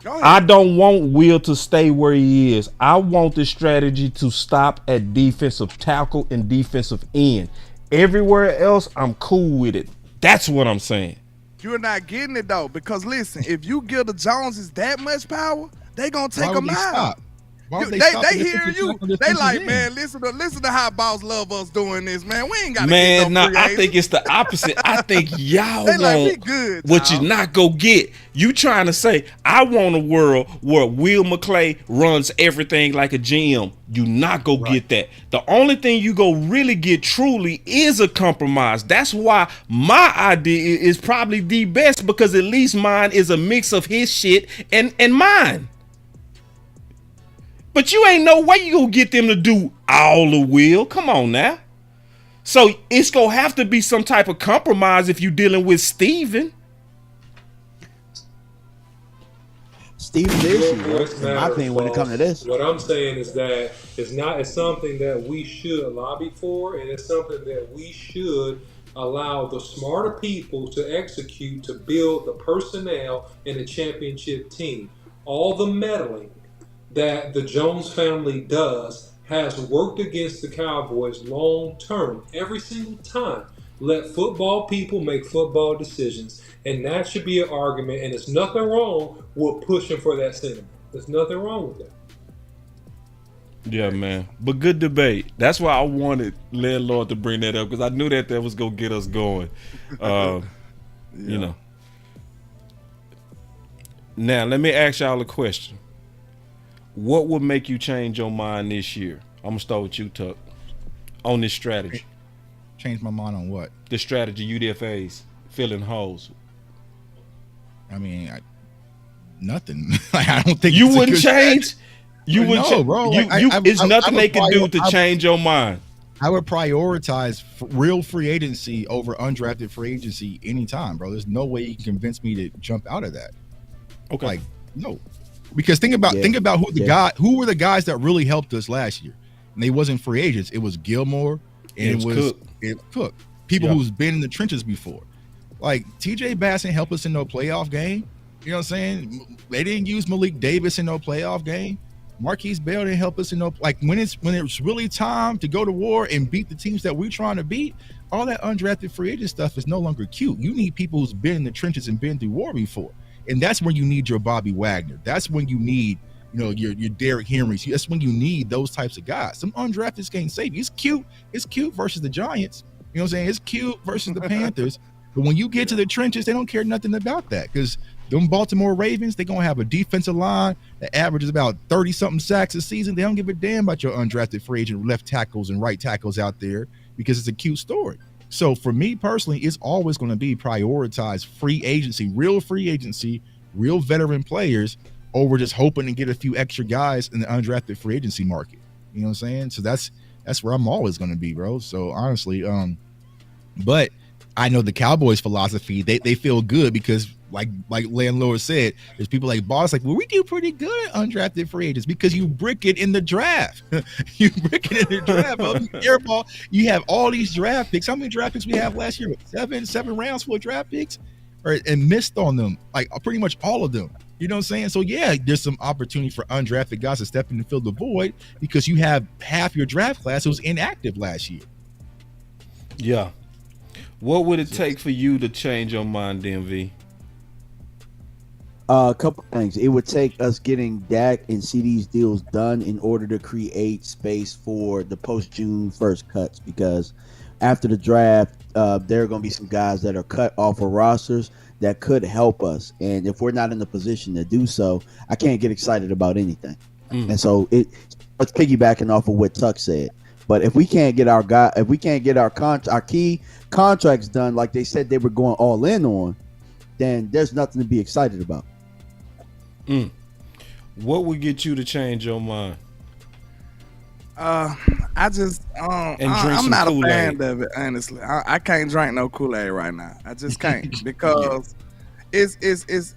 Go ahead. I don't want Will to stay where he is. I want the strategy to stop at defensive tackle and defensive end. Everywhere else, I'm cool with it. That's what I'm saying. You're not getting it though, because listen, if you give the Joneses that much power, they gonna take them out. They hear you. They like, man, listen to how Boss love us doing this, man. We ain't got to get no free I think it's the opposite. I think y'all they want like, good, what you not go get. You trying to say, I want a world where Will McClay runs everything like a GM. You not go get that. The only thing you go really get truly is a compromise. That's why my idea is probably the best, because at least mine is a mix of his shit and mine. But you ain't no way you gonna get them to do all the Will. Come on now. So it's gonna have to be some type of compromise if you're dealing with Steven. Steven's issue, in my opinion, when it comes to this. What I'm saying is that it's something that we should lobby for, and it's something that we should allow the smarter people to execute to build the personnel and a championship team. All the meddling that the Jones family does has worked against the Cowboys long term every single time. Let football people make football decisions, and that should be an argument, and there's nothing wrong with pushing for that sentiment. There's nothing wrong with that. Yeah, man. But good debate. That's why I wanted Landlord to bring that up, because I knew that was going to get us going. You know. Now, let me ask y'all a question. What would make you change your mind this year? I'm going to start with you, Tuck, on this strategy. Change my mind on what? The strategy, UDFAs, filling holes. I mean, nothing. I don't think you wouldn't change. You would, no, bro. It's nothing they can do to change your mind. I would prioritize real free agency over undrafted free agency anytime, bro. There's no way you can convince me to jump out of that. Okay, like no, because think about who were the guys that really helped us last year, and they wasn't free agents. It was Gilmore and it was Cook. People who's been in the trenches before. Like TJ Bass didn't help us in no playoff game. You know what I'm saying? They didn't use Malik Davis in no playoff game. Marquise Bell didn't help us in no, like when it's really time to go to war and beat the teams that we're trying to beat. All that undrafted free agent stuff is no longer cute. You need people who's been in the trenches and been through war before, and that's when you need your Bobby Wagner. That's when you need, your Derrick Henrys. That's when you need those types of guys. Some undrafteds can't save you. It's cute versus the Giants. You know what I'm saying? It's cute versus the Panthers. But when you get to the trenches, they don't care nothing about that, because them Baltimore Ravens, they're going to have a defensive line that averages about 30-something sacks a season. They don't give a damn about your undrafted free agent left tackles and right tackles out there, because it's a cute story. So for me personally, it's always going to be prioritize free agency, real veteran players, over just hoping to get a few extra guys in the undrafted free agency market. You know what I'm saying? So that's where I'm always going to be, bro. So honestly, but I know the Cowboys' philosophy, they feel good because like Landlord said, there's people like Boss like, well, we do pretty good undrafted free agents because you brick it in the draft. You brick it in the draft. Airball, you have all these draft picks. How many draft picks we have last year? Seven rounds full of draft picks, and missed on them, like pretty much all of them. You know what I'm saying? So yeah, there's some opportunity for undrafted guys to step in and fill the void because you have half your draft class who was inactive last year. Yeah. What would it take for you to change your mind, D.M.V? A couple things. It would take us getting Dak and CD's deals done in order to create space for the post-June 1st cuts, because after the draft, there are going to be some guys that are cut off of rosters that could help us. And if we're not in the position to do so, I can't get excited about anything. And so it's piggybacking off of what Tuck said. But if we can't get our our key contracts done like they said they were going all in on, then there's nothing to be excited about. What would get you to change your mind? I just I'm not a fan of it, honestly. I can't drink no Kool-Aid right now. I just can't because it's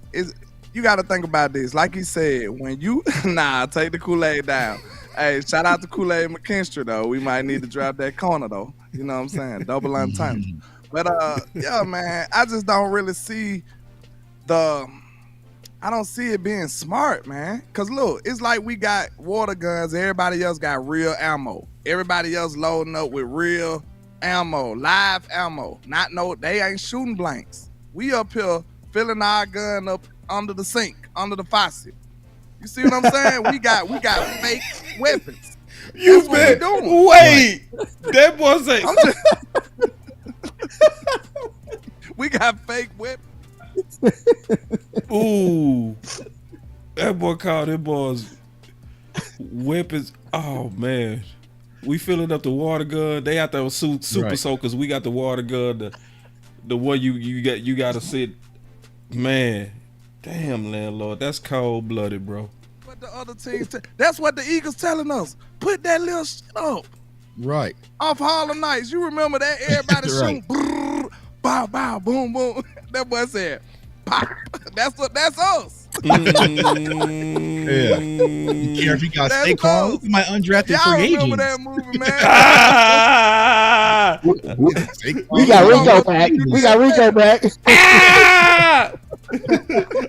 you got to think about this. Like he said, when you take the Kool-Aid down. Hey, shout out to Kool-Aid McKinstry though. We might need to drop that corner though. You know what I'm saying? Double entendre. But yeah, man, I just don't really see I don't see it being smart, man. Cause look, it's like we got water guns. Everybody else got real ammo. Everybody else loading up with real ammo, live ammo. They ain't shooting blanks. We up here filling our gun up under the sink, under the faucet. You see what I'm saying? we got fake weapons. You been wait. That boy say we got fake weapons. Ooh, that boy called them boys weapons. Oh man, we filling up the water gun. They out there with super soakers. We got the water gun, the one you got to sit. Man, damn landlord, that's cold blooded, bro. What the other teams? That's what the Eagles telling us. Put that little shit up. Right. Off Harlem Nights. You remember that? Everybody shooting. Brrr, bow, bow, boom, boom. That boy said, pop. That's us. Yeah. You care if you got stay calm? Look at my undrafted free agent. Remember that movie, man? We got Rico back. We got Rico back.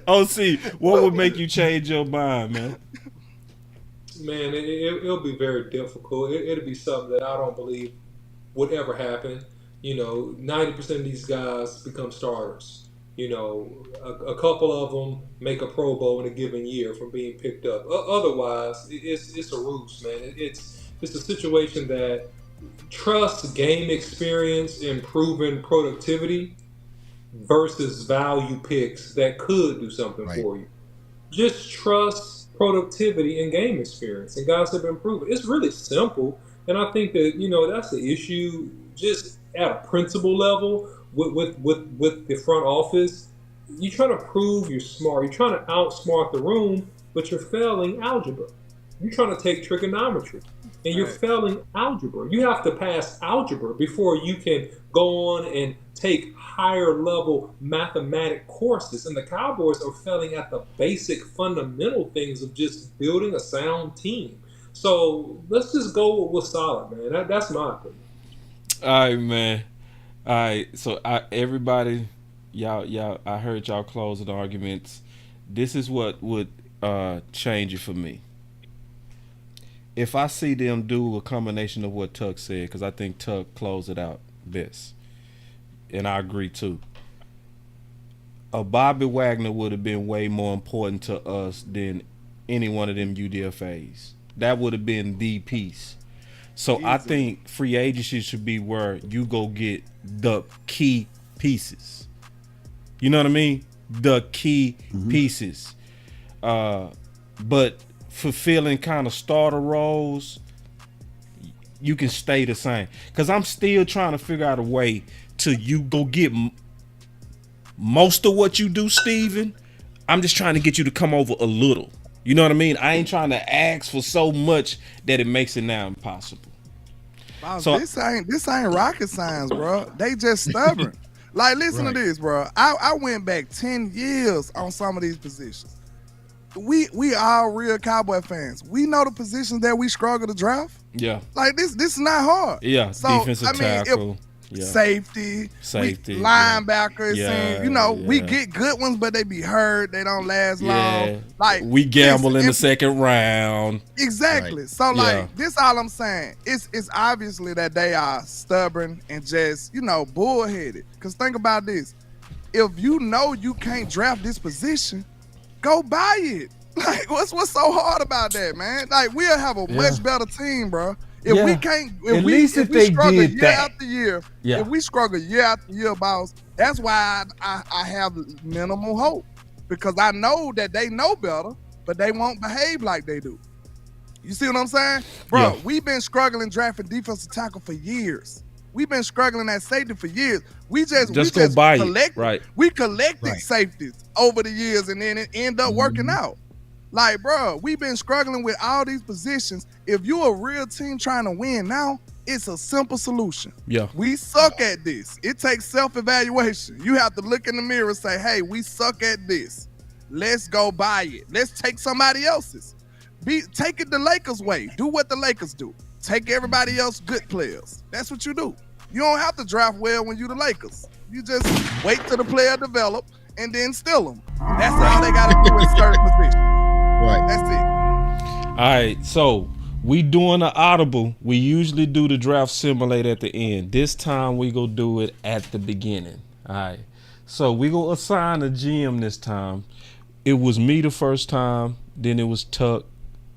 Oh, see, what would make you change your mind, man? Man, it'll be very difficult. It'll be something that I don't believe would ever happen. 90% of these guys become starters. A couple of them make a Pro Bowl in a given year from being picked up. Otherwise, it's a ruse, man. It's a situation that trusts game experience and proven productivity versus value picks that could do something for you. Just trust productivity and game experience, and guys have been proven. It's really simple, and I think that that's the issue. Just at a principle level with the front office, you're trying to prove you're smart. You're trying to outsmart the room, but you're failing algebra. You're trying to take trigonometry, and you're failing algebra. You have to pass algebra before you can go on and take higher level mathematic courses. And the Cowboys are failing at the basic fundamental things of just building a sound team. So let's just go with solid, man. That's my opinion. All right, man. All right, so everybody, y'all, I heard y'all closing arguments. This is what would change it for me. If I see them do a combination of what Tuck said, because I think Tuck closed it out best, and I agree too. A Bobby Wagner would have been way more important to us than any one of them UDFAs. That would have been the piece. So I think free agency should be where you go get the key pieces. You know what I mean? The key pieces. But fulfilling kind of starter roles, you can stay the same. Because I'm still trying to figure out a way to you go get most of what you do, Steven. I'm just trying to get you to come over a little. You know what I mean? I ain't trying to ask for so much that it makes it now impossible. Wow, so this ain't rocket science, bro. They just stubborn. Like, listen to this, bro. I went back 10 years on some of these positions. We all real Cowboy fans. We know the positions that we struggle to draft. Yeah. Like this is not hard. Yeah. So, defensive tackle. Safety, linebackers, we get good ones, but they be hurt. They don't last long. Like we gamble in the second round. Exactly. Right. So this all I'm saying. It's obviously that they are stubborn and just bullheaded. Because think about this: if you know you can't draft this position, go buy it. Like what's so hard about that, man? Like we'll have a much better team, bro. If we can't, if we struggle year after year, if we struggle year after year, boss, that's why I have minimal hope, because I know that they know better, but they won't behave like they do. You see what I'm saying? Bro, we've been struggling drafting defensive tackle for years. We've been struggling at safety for years. We just collected safeties over the years, and then it ended up working out. Like, bro, we've been struggling with all these positions. If you're a real team trying to win now, it's a simple solution. Yeah. We suck at this. It takes self-evaluation. You have to look in the mirror and say, hey, we suck at this. Let's go buy it. Let's take somebody else's. Take it the Lakers' way. Do what the Lakers do. Take everybody else good players. That's what you do. You don't have to draft well when you the Lakers. You just wait till the player develop and then steal them. That's all they got to do in certain positions. Right. That's it. All right, so we doing an audible. We usually do the draft simulator at the end. This time we go do it at the beginning. All right. So we gonna assign a GM this time. It was me the first time, then it was Tuck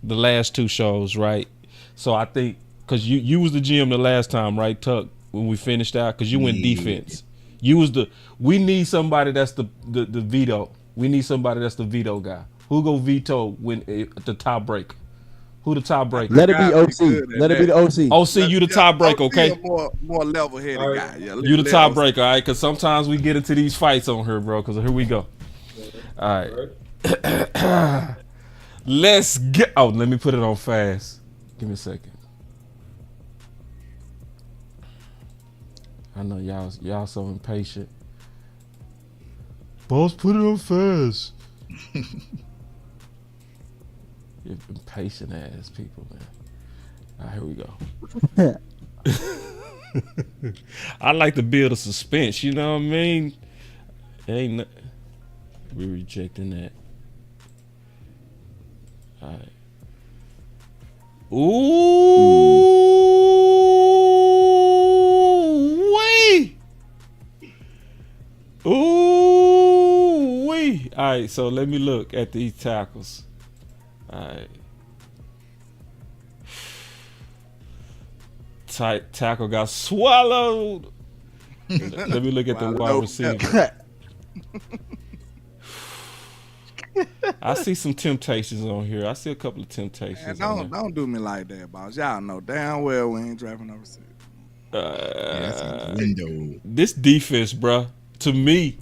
the last two shows, right? So I think because you was the GM the last time, right, Tuck, when we finished out, because you went defense. You was we need somebody that's the veto. We need somebody that's the veto guy. Who go veto when the tie breaker? Who the tie breaker? Let it be OC. Let it be the OC. OC, you the tie breaker, okay? More level-headed guy. Yeah, you the tie breaker, all right? Because sometimes we get into these fights on here, bro. Because here we go. All right. Let's get. Oh, let me put it on fast. Give me a second. I know y'all so impatient. Boss, put it on fast. You impatient ass people, man. All right, here we go. I like to build a suspense, you know what I mean? We're rejecting that. All right. Ooh-wee. Ooh-wee. All right, so let me look at these tackles. All right. Tackle got swallowed. Let me look at the wide receiver. I see some temptations on here. I see a couple of temptations. Man, don't do me like that, boss. Y'all know damn well we ain't drafting no receiver. This defense, bro. To me,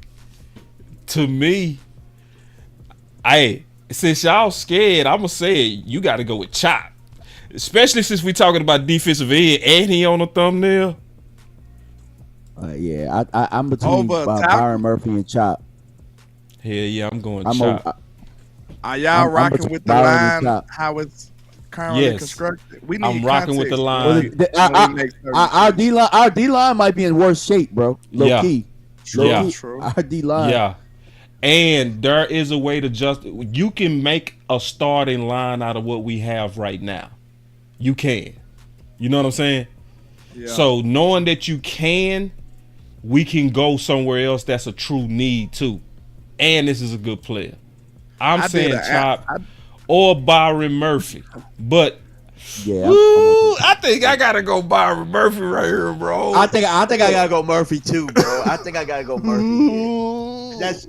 since y'all scared, I'm gonna say it, you got to go with Chop, especially since we talking about defensive end and he on the thumbnail. Yeah, I'm between Byron Murphy and Chop. Hell yeah, I'm going Chop. Are y'all rocking with the line? How it's currently constructed? We need I'm rocking with the line. Our D line might be in worse shape, bro. Low key. True. Our D line. Yeah. And there is a way to you can make a starting line out of what we have right now. You can. You know what I'm saying? Yeah. So knowing that you can, we can go somewhere else that's a true need too. And this is a good player. I'm saying Chop or Byron Murphy. But I think I gotta go Byron Murphy right here, bro. I think I gotta go Murphy too, bro. I think I gotta go Murphy. That's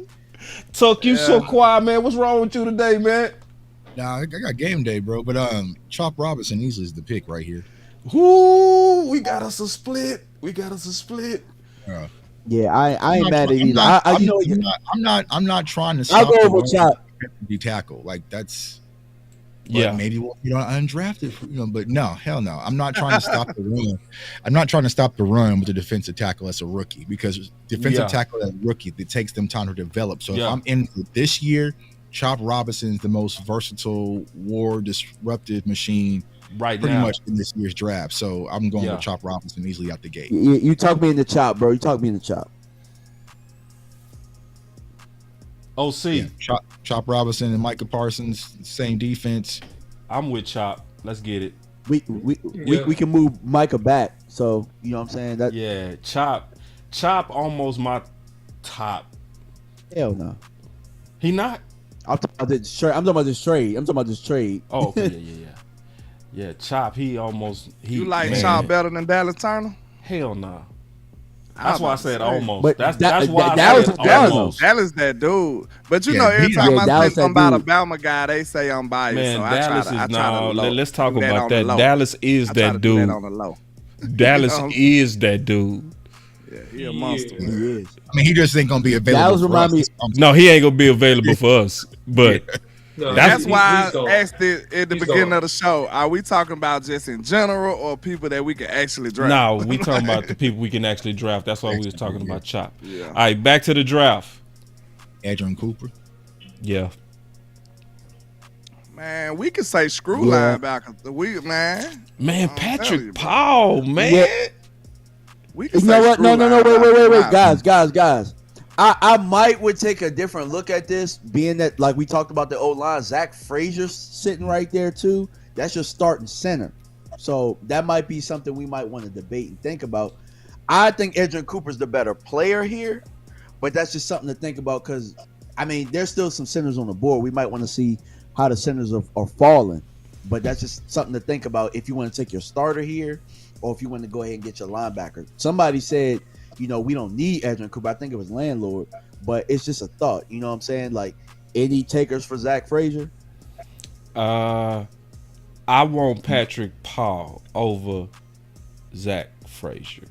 Tuck, you so quiet, man. What's wrong with you today, man? Nah, I got game day, bro. But Chop Robinson easily is the pick right here. Ooh, we got us a split. Yeah, I ain't mad at either. I'm not trying to stop. I'll go over Chop. Be tackle like that's. Maybe you know undrafted, but no, hell no. I'm not trying to stop the run. I'm not trying to stop the run with the defensive tackle as a rookie because defensive tackle as a rookie, it takes them time to develop. So if I'm in for this year, Chop Robinson is the most versatile, war disruptive machine pretty much in this year's draft. So I'm going with Chop Robinson easily out the gate. You talk me in the Chop, bro. You talk me in the Chop. OC. Yeah, Chop Robinson and Micah Parsons, same defense. I'm with Chop. Let's get it. We can move Micah back. So you know what I'm saying? Chop almost my top. Hell no. He not? I'm talking about this trade. Oh, okay, yeah. Chop, he almost. You like Chop better than Dallas Turner? Hell no. That's why I said almost. But That's why Dallas I is said Dallas, almost. Dallas that dude. But you Yeah, know, every he- time yeah, I Dallas say something about a dude. Bama guy, they say I'm biased. Man, so Dallas I is try to no. low. Let's talk do that about on the that. low. Dallas is I try that to do that dude. on the low. Dallas You know? is that dude. Yeah, he a monster. Yeah. Man. He is. I mean, he just ain't gonna be available. Dallas for remind us. me. No, he ain't gonna be available for us. But No, That's he- why he's I gone. asked it at the He's beginning gone. of the show. Are we talking about just in general or people that we can actually draft? no, we talking about the people we can actually draft. That's why we was talking about Chop. Yeah. All right, back to the draft. Adrian Cooper. Yeah. Man, we could say screw linebacker. Man, Man, I'm telling Patrick you, bro. Paul, man. Yeah. We can You know say what? screw No. Wait, linebacker. guys. I would take a different look at this, being that like we talked about the O-line, Zach Frazier's sitting right there too. That's your starting center. So that might be something we might want to debate and think about. I think Adrian Cooper's the better player here, but that's just something to think about because I mean there's still some centers on the board. We might want to see how the centers are falling, but that's just something to think about if you want to take your starter here or if you want to go ahead and get your linebacker. Somebody said, you know, we don't need Adrian Cooper. I think it was Landlord, but it's just a thought. You know what I'm saying? Like, any takers for Zach Frazier? I want Patrick Paul over Zach Frazier.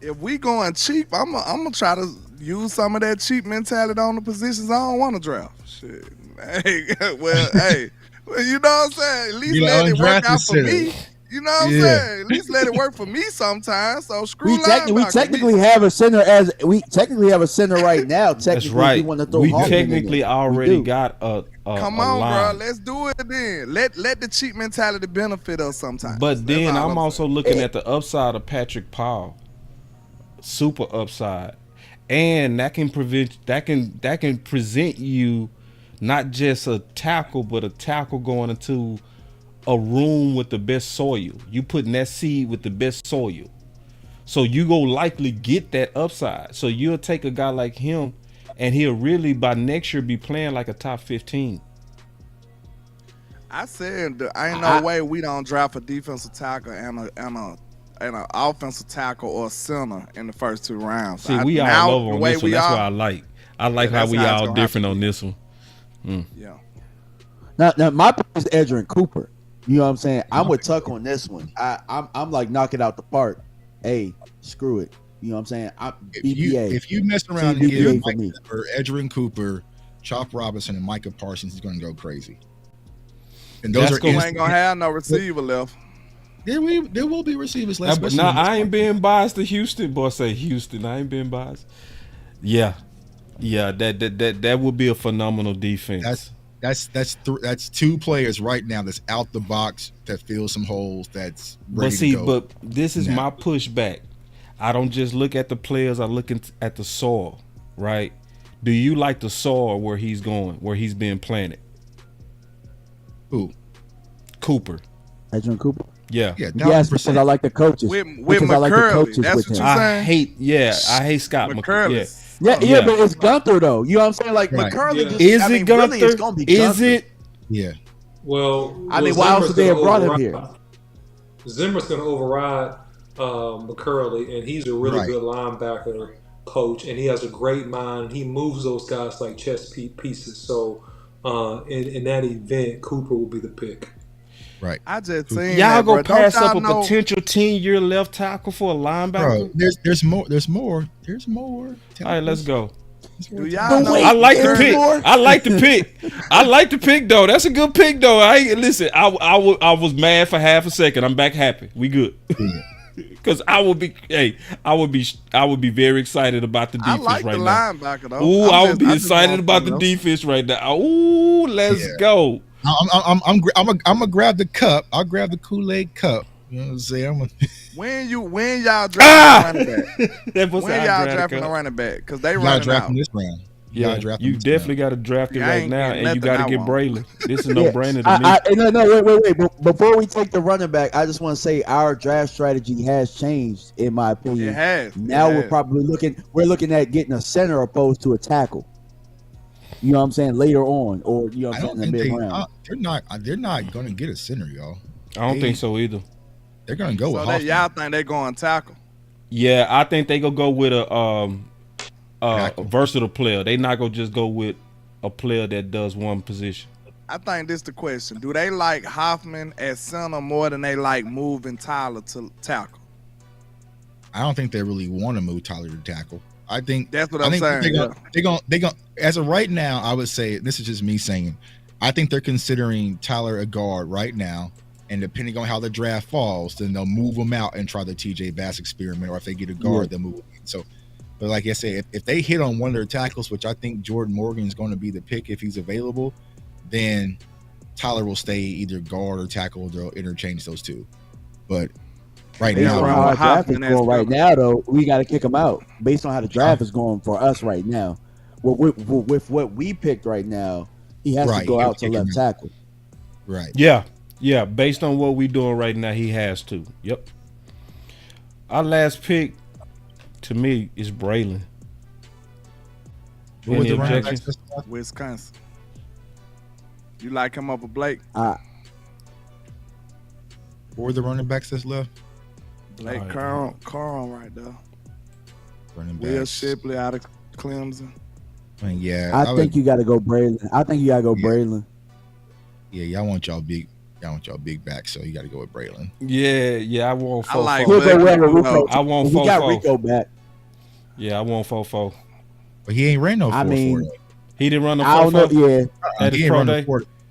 If we going cheap, I'm gonna try to use some of that cheap mentality on the positions I don't want to draft. Shit. Hey, hey, you know what I'm saying? At least let it work out for me. You know what I'm saying? At least let it work for me sometimes. So screw We technically have a center right now. Technically, That's right. If you want to throw we Hoffman technically in there. already got a Come a on, line. bro. Let's do it then. Let the cheap mentality benefit us sometimes. But then all I'm also saying. looking at the upside of Patrick Paul. Super upside. And that can present you not just a tackle, but a tackle going into a room with the best soil. You putting that seed with the best soil. So you go likely get that upside. So you'll take a guy like him and he'll really by next year be playing like a top 15. I said ain't no way we don't draft a defensive tackle and an offensive tackle or center in the first 2 rounds. See, we all over on this one. That's why I like. I like how we all different on this one. Yeah. Now my pick is Adrian Cooper. You know what I'm saying? I'm with Tuck on this one. I'm like knock it out the park. Hey, screw it. You know what I'm saying? If you mess around and give Mike Zimmer, Adrian Cooper, Chop Robinson, and Micah Parsons, he's going to go crazy. And those ain't gonna have no receiver left. There will be receivers left. Nah, I ain't being biased to Houston. Boy, say Houston. I ain't being biased. Yeah, that would be a phenomenal defense. That's 2 players right now that's out the box that fill some holes. That's ready to go. But this is my pushback. I don't just look at the players. I look at the soil. Right? Do you like the soil where he's going, where he's being planted? Who? Cooper. Adrian Cooper. Yeah. Yes, because I like the coaches. With McCurley. That's what you're saying? I hate Scott McCurley. Yeah, but it's Gunther though. You know what I'm saying? Like McCurley just Gunther? Really it's gonna be Gunther. Is it? Yeah. Well, I mean, why else would they have brought him here? Zimmer's going to override McCurley, and he's a really good linebacker coach, and he has a great mind. He moves those guys like chess pieces. So, in that event, Cooper will be the pick. Right. I just seen y'all that, go pass up a know? potential 10-year left tackle for a linebacker. Bro, there's more. All right, let's go. Do y'all know? I like the pick. I like the pick though. That's a good pick though. I was mad for half a second. I'm back happy. We good. Because I would be very excited about the defense right now. I like the linebacker though. Ooh, I would be excited about the defense right now. Ooh, let's go. I'm gonna grab the cup. I'll grab the Kool-Aid cup. You know what I'm saying? When y'all drafting a running back? When y'all drafting a running back? Because they running drafting out. this round. Yeah, you definitely got to draft it right now, and you got to get Braylon. This is no brainer to me. No, wait. Before we take the running back, I just want to say our draft strategy has changed, in my opinion. It has. Now we're probably looking at getting a center opposed to a tackle. You know what I'm saying? Later on, or you know what I'm saying, in the mid-round. They're not going to get a center, y'all. I don't think so either. They're going to go with Hoffman. Y'all think they're going tackle? Yeah, I think they gonna go with a versatile player. They not gonna just go with a player that does one position. I think this the question. Do they like Hoffman at center more than they like moving Tyler to tackle? I don't think they really want to move Tyler to tackle. I think that's what I'm saying. They gonna as of right now, I would say, this is just me saying, I think they're considering Tyler a guard right now, and depending on how the draft falls, then they'll move him out and try the TJ Bass experiment, or if they get a guard, they'll move him in. So, but like I said, if they hit on one of their tackles, which I think Jordan Morgan is going to be the pick if he's available, then Tyler will stay either guard or tackle. They'll interchange those two. But right now, how the draft is going right now, though, we got to kick him out based on how the draft is going for us right now. With what we picked right now, he has to go out to left tackle. Right. Yeah. Based on what we doing right now, he has to. Yep. Our last pick, to me, is Braylon. What was the running back? Wisconsin. You like him over Blake? What were the running backs that's left? Blake Carl right there. Running Will backs. Shipley out of Clemson. I mean, I think you got to go Braylon. Braylon. Yeah, y'all want y'all big back, so you got to go with Braylon. Yeah, I want 4-4. I want 4-4. We got Rico back. Yeah, I want 4-4. But he ain't ran no 4-4. He didn't run the 4-4. I don't know. Yeah, at his pro day.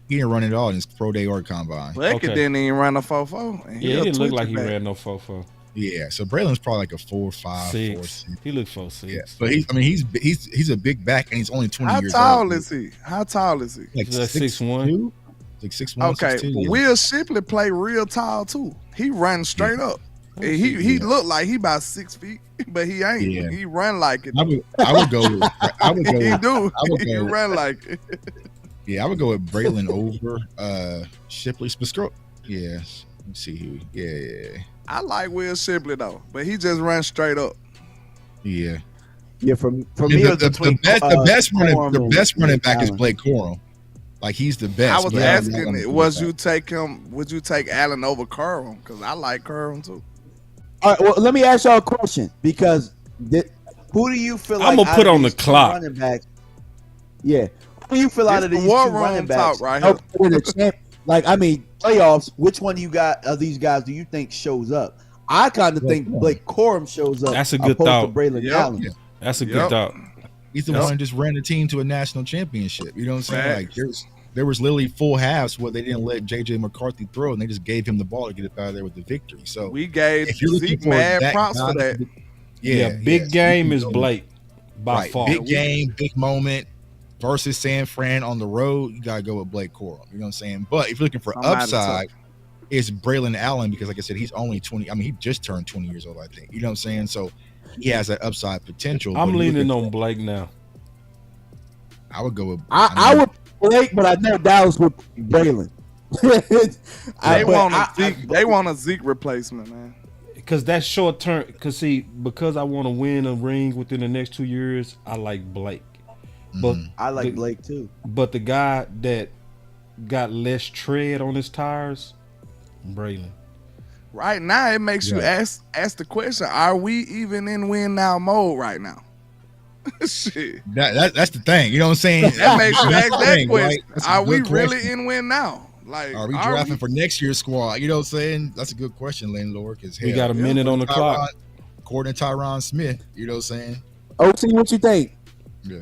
He didn't run it all in his pro day or combine. Blake didn't even run a 4-4. Yeah, he didn't look like he ran no 4-4. Yeah, so Braylon's probably like a 4-5, 4-6. He looks 4-6. Yeah, but he's a big back and he's only 20 years old. How tall is he? Like 6'1". Like 6'1". Okay, 6'2", but Will Shipley play real tall too. He run straight up. He looked like he about 6 feet, but he ain't. Yeah. He run like it. I would go. He run like it. Yeah, I would go with Braylon over Shipley. Yeah, let's see who. Yeah. I like Will Shipley though, but he just runs straight up. Yeah. Yeah, for me, the best running back is Blake Corum. Like, he's the best. I was asking, would you take Allen over Corum? Because I like Corum too. All right, well, let me ask y'all a question, because who do you feel like I'm gonna put on the clock? Running backs, yeah. Who do you feel out of these two running backs? Right here. Like, I mean, playoffs. Which one of these guys do you think shows up? I kind of think Blake Corum shows up. That's a good thought. Braylon Allen. Yeah. That's a good thought. He's the one who just ran the team to a national championship. You know what I'm saying? Like, there was literally full halves where they didn't let JJ McCarthy throw, and they just gave him the ball to get it out of there with the victory. So we gave Zeke mad props for that. Big game is Blake by far. Big game, big moment versus San Fran on the road. You gotta go with Blake Corum. You know what I'm saying? But if you're looking for upside, it's Braylon Allen, because, like I said, he's only 20. I mean, he just turned 20 years old, I think. You know what I'm saying? So he has that upside potential. I'm leaning on Blake now. I would go with. I would Blake, but I know Dallas with Braylon. They want a Zeke replacement, man. Because that's short term. Because I want to win a ring within the next 2 years, I like Blake. But I like Blake too. But the guy that got less tread on his tires, Braylon. Right now, it makes you ask the question: are we even in win now mode right now? Shit. That's the thing. You know what I'm saying? That makes you ask that question. Right? Are we really in win now? Like, are we drafting for next year's squad? You know what I'm saying? That's a good question, Landlord. Because we got a minute on the clock. According to Tyron Smith, you know what I'm saying? OC, what you think? Yeah.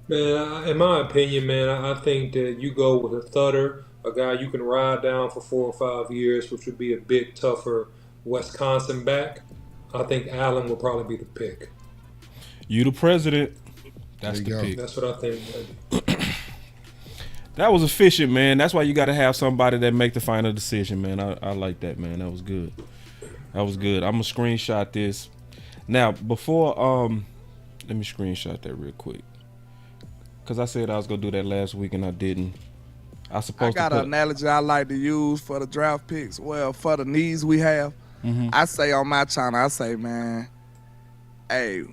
Man, in my opinion, man, I think that you go with a thudder, a guy you can ride down for 4 or 5 years, which would be a bit tougher Wisconsin back. I think Allen will probably be the pick. You the president. That's the pick. That's what I think. That was efficient, man. That's why you got to have somebody that make the final decision, man. I like that, man. That was good. I'm gonna screenshot this. Now, before let me screenshot that real quick, because I said I was gonna do that last week and I didn't. I got an analogy I like to use for the draft picks. Well, for the needs we have, I say on my channel, I say, man, hey,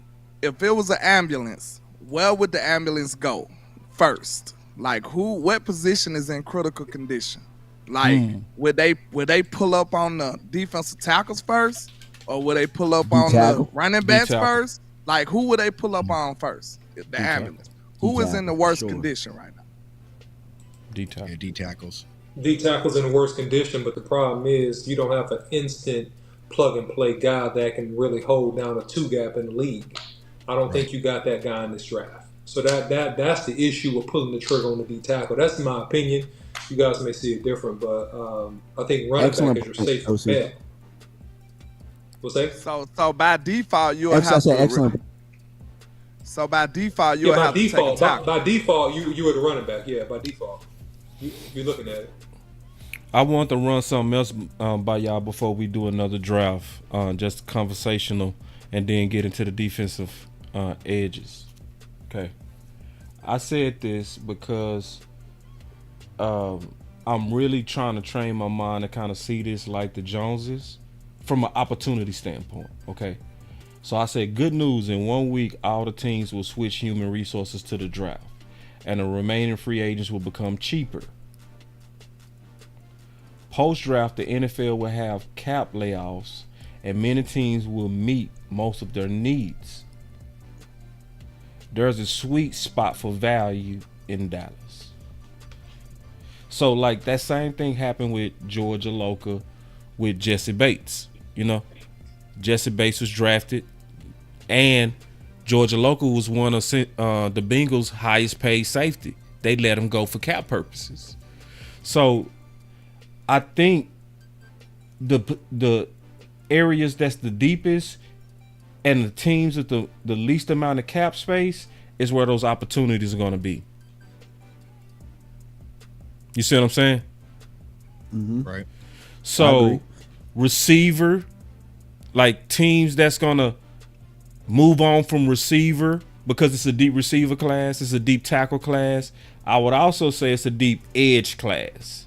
if it was an ambulance, where would the ambulance go first? Like, what position is in critical condition? Like, would they pull up on the defensive tackles first, or will they pull up on tackle. the running backs tackle. first? Like, who would they pull up on first? The ambulance. Who is in the worst condition right now? D tackle. Yeah, D tackles. D tackle's in the worst condition, but the problem is you don't have an instant plug and play guy that can really hold down a two gap in the league. I don't think you got that guy in this draft. So that's the issue with pulling the trigger on the D tackle. That's my opinion. You guys may see it different, but I think running back is your safe bet. What's that? So by default you'll have to. Excellent. So by default you'll have to take a tackle. By default you are the running back. Yeah, by default you're looking at it. I want to run something else by y'all before we do another draft, just conversational, and then get into the defensive edges. Okay. I said this because I'm really trying to train my mind to kind of see this like the Joneses from an opportunity standpoint. Okay. So I said, good news, in 1 week, all the teams will switch human resources to the draft, and the remaining free agents will become cheaper. Post-draft, the NFL will have cap layoffs, and many teams will meet most of their needs. There's a sweet spot for value in Dallas. So, like, that same thing happened with Georgia Loca with Jesse Bates. You know, Jesse Bates was drafted, and Georgia Loca was one of the Bengals' highest paid safety. They let him go for cap purposes. So I think the areas that's the deepest and the teams with the least amount of cap space is where those opportunities are going to be. You see what I'm saying? Mm-hmm. Right. So receiver, like teams that's going to move on from receiver because it's a deep receiver class, it's a deep tackle class. I would also say it's a deep edge class.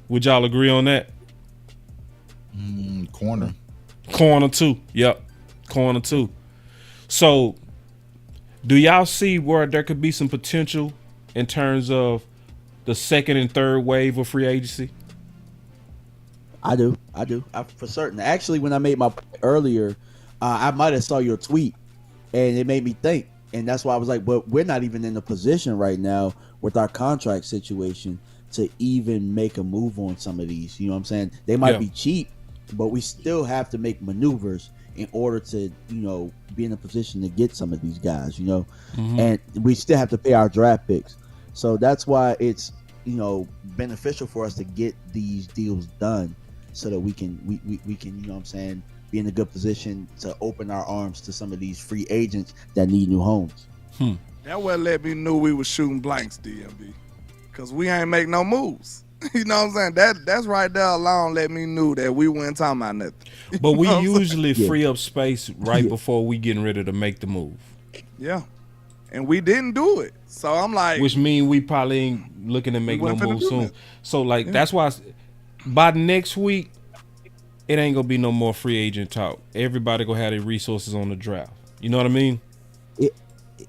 Would y'all agree on that? Corner. Corner too. Yep. Corner too. So do y'all see where there could be some potential in terms of the second and third wave of free agency? I do. For certain. Actually, when I made my earlier, I might have saw your tweet, and it made me think. And that's why I was like, but we're not even in a position right now with our contract situation to even make a move on some of these. You know what I'm saying? They might be cheap, but we still have to make maneuvers in order to, you know, be in a position to get some of these guys, you know, and we still have to pay our draft picks. So that's why it's, you know, beneficial for us to get these deals done so that we can, we can, you know what I'm saying, be in a good position to open our arms to some of these free agents that need new homes. That would let me know we was shooting blanks, D.M.V. Because we ain't make no moves. You know what I'm saying? That's right there alone let me know that we weren't talking about nothing. But we usually free up space right before we getting ready to make the move. Yeah. And we didn't do it. So I'm like, which mean we probably ain't looking to make no move soon. So like that's why by next week it ain't gonna be no more free agent talk. Everybody gonna have their resources on the draft. You know what I mean?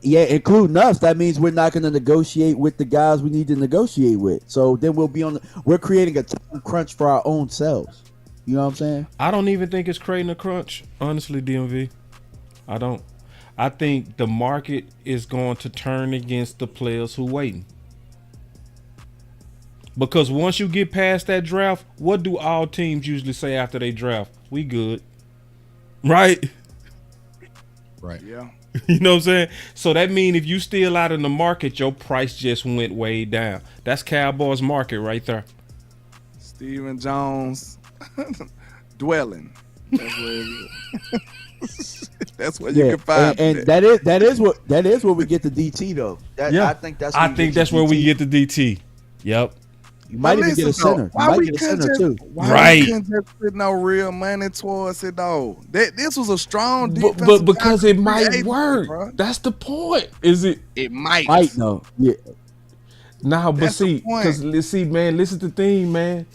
Yeah, including us. That means we're not going to negotiate with the guys we need to negotiate with. So then we'll be we're creating a time crunch for our own selves. You know what I'm saying? I don't even think it's creating a crunch, honestly, D.M.V. I don't. I think the market is going to turn against the players who waiting. Because once you get past that draft, what do all teams usually say after they draft? We good. Right? Right. Yeah. You know what I'm saying? So that means if you still out in the market, your price just went way down. That's Cowboys market right there. Stephen Jones dwelling. That's where it is. That's where you can find and that is where we get the DT though. I think that's where we get the DT. Yep. You might even get a center. You might get a center too. Why we couldn't just put no real money towards it though? This was a strong defense. But because it might work. Bro. That's the point. Is it? It might. Might no. Yeah. Nah, but see, because man, listen to the thing, man.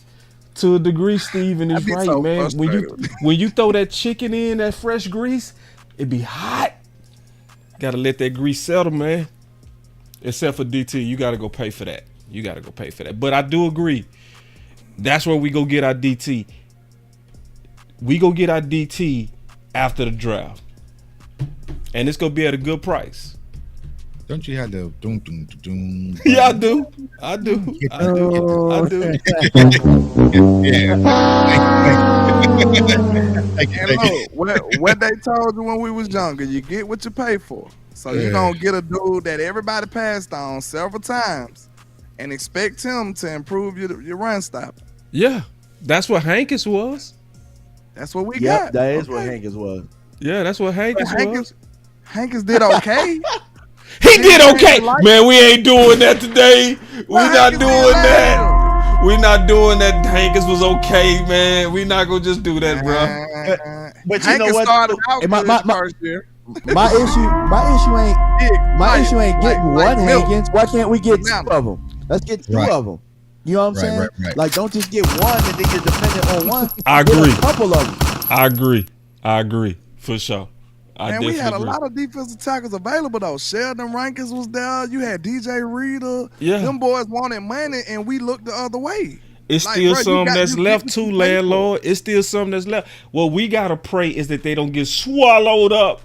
To a degree, Steven is right, so man. When you throw that chicken in that fresh grease, it be hot. Gotta let that grease settle, man. Except for DT, you gotta go pay for that. But I do agree. That's where we go get our DT. We go get our DT after the draft, and it's gonna be at a good price. Don't you have the doom doom doom? Yeah, I do. And look, what they told you when we was younger, you get what you pay for. So you gonna get a dude that everybody passed on several times, and expect him to improve your run stop. Yeah, that's what Hankins was. That's what we got. That is what Hankins was. Yeah, that's what Hankins was. Hankins did okay. He did okay, man. We ain't doing that today. We're not doing that. We're not doing that. Hankins was okay, man. We not gonna just do that, bro. But you Hankins know what? started out good first year. My issue ain't getting one Hankins. Why can't we get two of them? Let's get two of them. You know what I'm saying? Right. Like, don't just get one and then you're dependent on one. I agree. Get a couple of them. I agree for sure. And we had a lot of defensive tackles available though. Sheldon Rankins was there. You had DJ Reader. Yeah. Them boys wanted money, and we looked the other way. It's still some that's left too, Landlord. It's still some that's left. What we gotta pray is that they don't get swallowed up.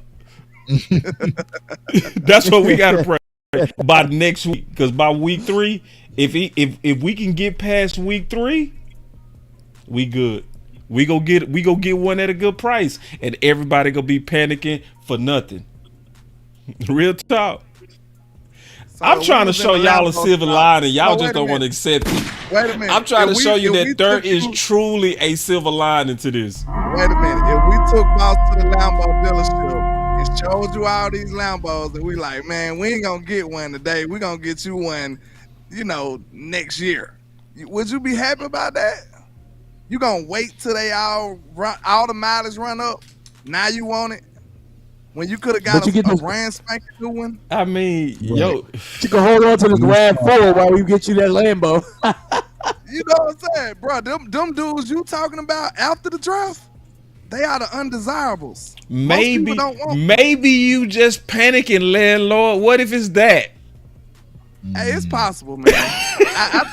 That's what we gotta pray by next week. Because by week 3, if we can get past week 3, we good. We go get one at a good price, and everybody gonna be panicking for nothing. Real talk. So I'm trying to show y'all a silver lining. Y'all just don't want to accept it. Wait a minute. I'm trying to show you that there is truly a silver lining to this. Wait a minute. If we took Boss to the Lambo dealership and showed you all these Lambos, and we like, man, we ain't gonna get one today. We gonna get you one, next year. Would you be happy about that? You gonna wait till they all the mileage run up? Now you want it? When you could have got a brand spanking new one? I mean, yo. You can hold on to this RAV4 while we get you that Lambo. You know what I'm saying? Bro, them dudes you talking about after the draft, they are the undesirables. Maybe you just panicking, Landlord. What if it's that? Hey, it's possible, man. I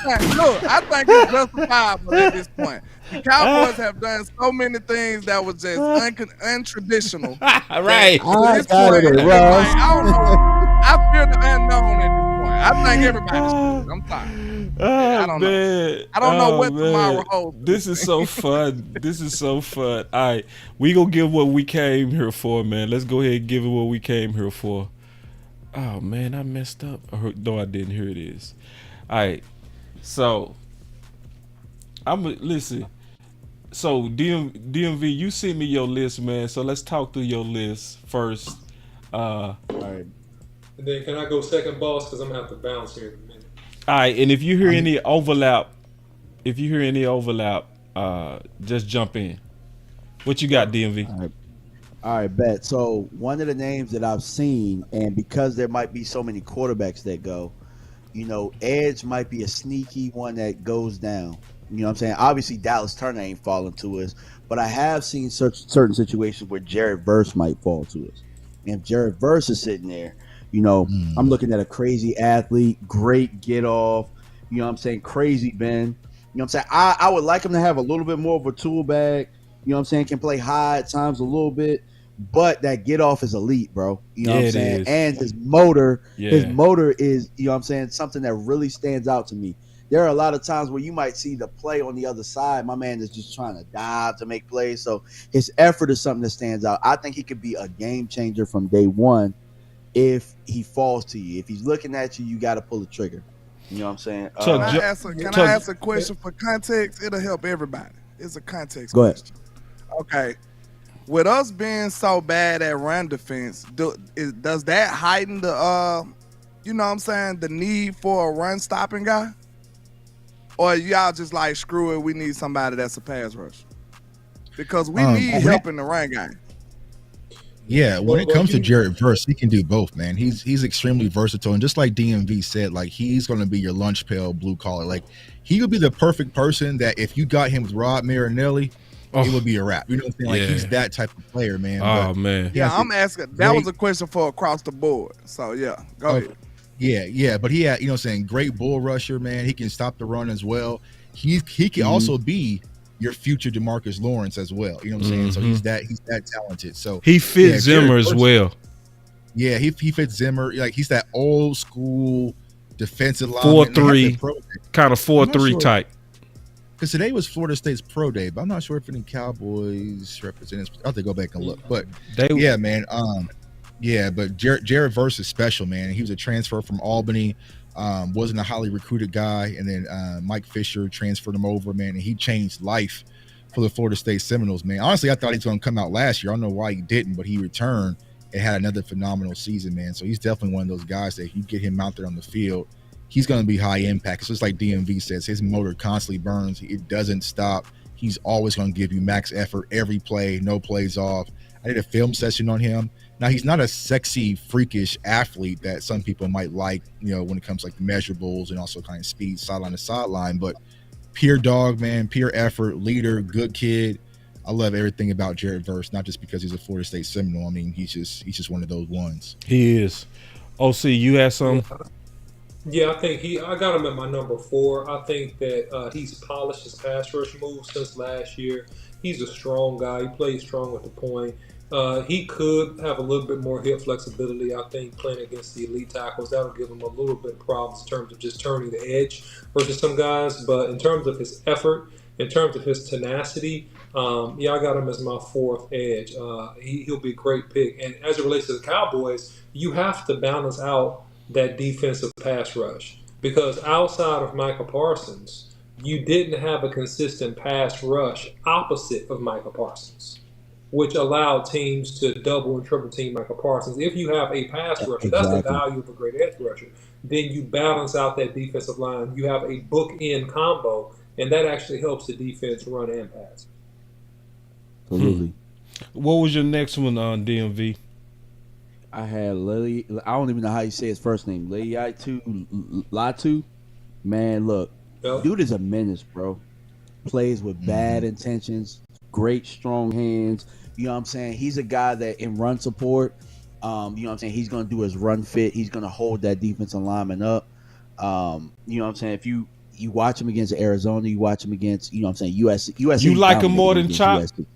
think it's justifiable at this point. The Cowboys have done so many things that was just untraditional. Right. At this point, I don't know. I fear the unknown at this point. I think everybody's screwed. I'm tired. I don't know. I don't know what tomorrow holds. This is so fun. This is so fun. All right. We gonna give what we came here for, man. Let's go ahead and give it what we came here for. Oh man, I messed up. No, I didn't. Here it is. All right. So listen. So D.M.V, you sent me your list, man. So let's talk through your list first. All right. And then can I go second, boss? Because I'm gonna have to bounce here in a minute. All right. And if you hear any overlap, just jump in. What you got, D.M.V? All right, bet. So one of the names that I've seen, and because there might be so many quarterbacks that go, edge might be a sneaky one that goes down. You know what I'm saying? Obviously, Dallas Turner ain't falling to us, but I have seen certain situations where Jared Verse might fall to us. And if Jared Verse is sitting there, I'm looking at a crazy athlete, great get off, you know what I'm saying? Crazy Ben. You know what I'm saying? I would like him to have a little bit more of a tool bag. You know what I'm saying? Can play high at times a little bit, but that get off is elite, bro. You know what I'm saying? And his motor is, you know what I'm saying, something that really stands out to me. There are a lot of times where you might see the play on the other side. My man is just trying to dive to make plays. So his effort is something that stands out. I think he could be a game changer from day one if he falls to you. If he's looking at you, you got to pull the trigger. You know what I'm saying? Can I ask a question for context? It'll help everybody. It's a context question. Okay. With us being so bad at run defense, does that heighten the, the need for a run stopping guy? Or y'all just like, screw it, we need somebody that's a pass rush? Because we need help in the run game. Yeah, when it comes to Jared Verse, he can do both, man. He's extremely versatile. And just like D.M.V said, like, he's going to be your lunch pail blue collar. Like, he would be the perfect person that if you got him with Rod Marinelli, it would be a wrap. You know what I'm saying? Like, he's that type of player, man. Man. Yeah, I'm asking. That was a question for across the board. So, yeah, go ahead. Yeah, but he had, great bull rusher, man. He can stop the run as well. He can also be your future DeMarcus Lawrence as well. You know what I'm saying? So he's that talented. So he fits Zimmer as well. Yeah, he fits Zimmer. Like he's that old school defensive line. 4-3, kind of 4-3 type. Because today was Florida State's pro day, but I'm not sure if any Cowboys representatives. I'll have to go back and look. But yeah, man. But Jared Verse is special, man. He was a transfer from Albany. Wasn't a highly recruited guy, and then Mike Fisher transferred him over, man, and he changed life for the Florida State Seminoles, man. Honestly, I thought he was going to come out last year. I don't know why he didn't, but he returned and had another phenomenal season, man. So he's definitely one of those guys that if you get him out there on the field, he's going to be high impact. It's just like D.M.V says, his motor constantly burns. It doesn't stop. He's always going to give you max effort every play, no plays off. I did a film session on him. Now, he's not a sexy, freakish athlete that some people might like, you know, when it comes to like the measurables and also kind of speed sideline to sideline, but pure dog, man, pure effort, leader, good kid. I love everything about Jared Verse, not just because he's a Florida State Seminole. I mean, he's just one of those ones. He is. OC, you had some? Yeah, I think I got him at my number 4. I think that he's polished his pass rush moves since last year. He's a strong guy. He plays strong at the point. He could have a little bit more hip flexibility, I think, playing against the elite tackles. That'll give him a little bit of problems in terms of just turning the edge versus some guys. But in terms of his effort, in terms of his tenacity, I got him as my 4th edge. He'll be a great pick. And as it relates to the Cowboys, you have to balance out that defensive pass rush. Because outside of Micah Parsons, you didn't have a consistent pass rush opposite of Micah Parsons, which allowed teams to double and triple team Micah Parsons. If you have a pass rusher, that's the value of a great edge rusher. Then you balance out that defensive line. You have a bookend combo, and that actually helps the defense run and pass. Absolutely. What was your next one on D.M.V? I had Lily. I don't even know how you say his first name. Latu. Man, look, dude is a menace, bro. Plays with bad intentions, great strong hands. You know what I'm saying? He's a guy that in run support, you know what I'm saying? He's going to do his run fit. He's going to hold that defensive lineman up. You know what I'm saying? If you watch him against Arizona, you watch him against, you know what I'm saying, USC. You like him more than Chop? USC.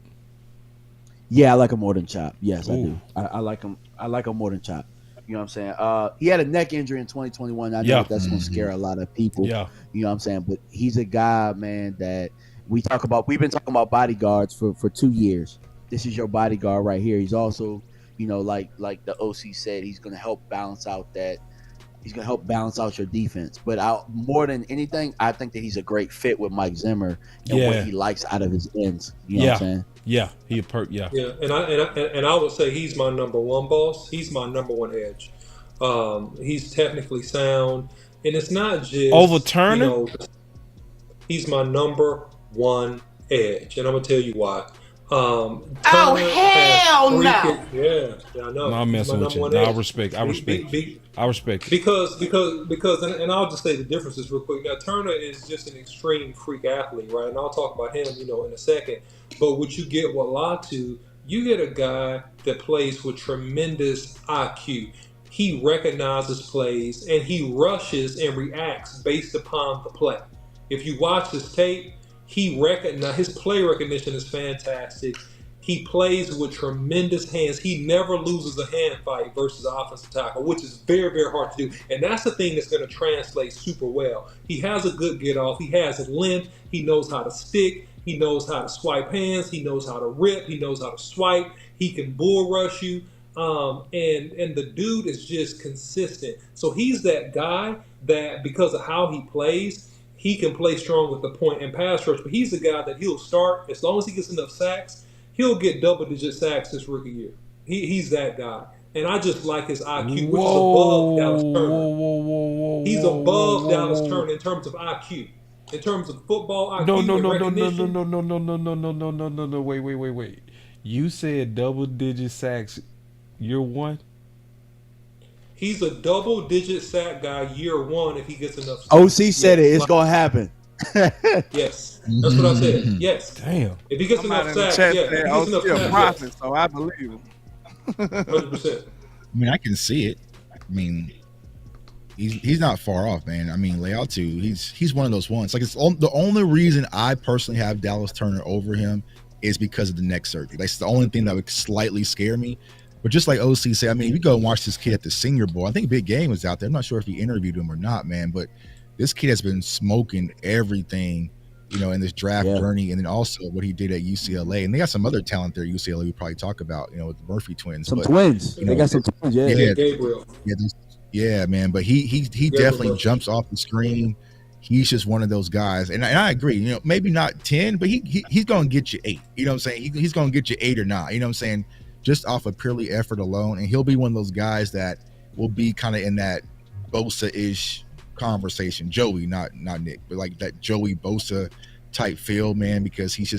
Yeah, I like him more than Chop. Yes, I do. I like him. I like him more than Chop. You know what I'm saying? He had a neck injury in 2021. I know that's going to scare a lot of people. Yeah. You know what I'm saying? But he's a guy, man, that we've been talking about bodyguards for 2 years. This is your bodyguard right here. He's also, you know, like the OC said, he's going to help balance out your defense. But more than anything, I think that he's a great fit with Mike Zimmer and what he likes out of his ends. You know what I'm saying? Yeah, he a Yeah, and I would say he's my number 1 boss. He's my number 1 edge. He's technically sound, and it's not just over Turner. You know, he's my number 1 edge, and I'm gonna tell you why. Oh hell no! Yeah, I know. No, I'm messing with you. No, I respect. I respect. Because, and I'll just say the differences real quick. Now, Turner is just an extreme freak athlete, right? And I'll talk about him, you know, in a second. But what you get with Latu, you get a guy that plays with tremendous IQ. He recognizes plays and he rushes and reacts based upon the play. If you watch his tape, his play recognition is fantastic. He plays with tremendous hands. He never loses a hand fight versus an offensive tackle, which is very, very hard to do. And that's the thing that's going to translate super well. He has a good get off. He has length. He knows how to stick. He knows how to swipe hands. He knows how to rip. He knows how to swipe. He can bull rush you. And the dude is just consistent. So he's that guy that because of how he plays, he can play strong with the point and pass rush. But he's the guy that he'll start as long as he gets enough sacks. He'll get double-digit sacks this rookie year. He's that guy. And I just like his IQ, which is above Dallas Turner. He's above Dallas Turner in terms of IQ. In terms of football IQ No. Wait. You said double-digit sacks year 1? He's a double-digit sack guy year 1 if he gets enough sacks. OC said it. It's going to happen. Yes. That's what I said. Yes. Damn. If he gets enough sacks, yes. So I believe him. 100%. I mean, I can see it. I mean, he's not far off, man. I mean, Leal'Tu, he's one of those ones. Like, it's the only reason I personally have Dallas Turner over him is because of the neck surgery. That's the only thing that would slightly scare me. But just like OC said, I mean, if you go and watch this kid at the Senior Bowl, I think Big Game was out there. I'm not sure if he interviewed him or not, man. But this kid has been smoking everything, in this draft journey, and then also what he did at UCLA. And they got some other talent there at UCLA we probably talk about, with the Murphy twins. Some twins. They got some twins, Gabriel. Yeah, man. But he definitely jumps off the screen. He's just one of those guys. And I agree, maybe not 10, but he's going to get you 8. You know what I'm saying? He's going to get you 8 or 9. You know what I'm saying? Just off of purely effort alone. And he'll be one of those guys that will be kind of in that Bosa-ish conversation. Joey, not Nick, but like that Joey Bosa type feel, man, because he's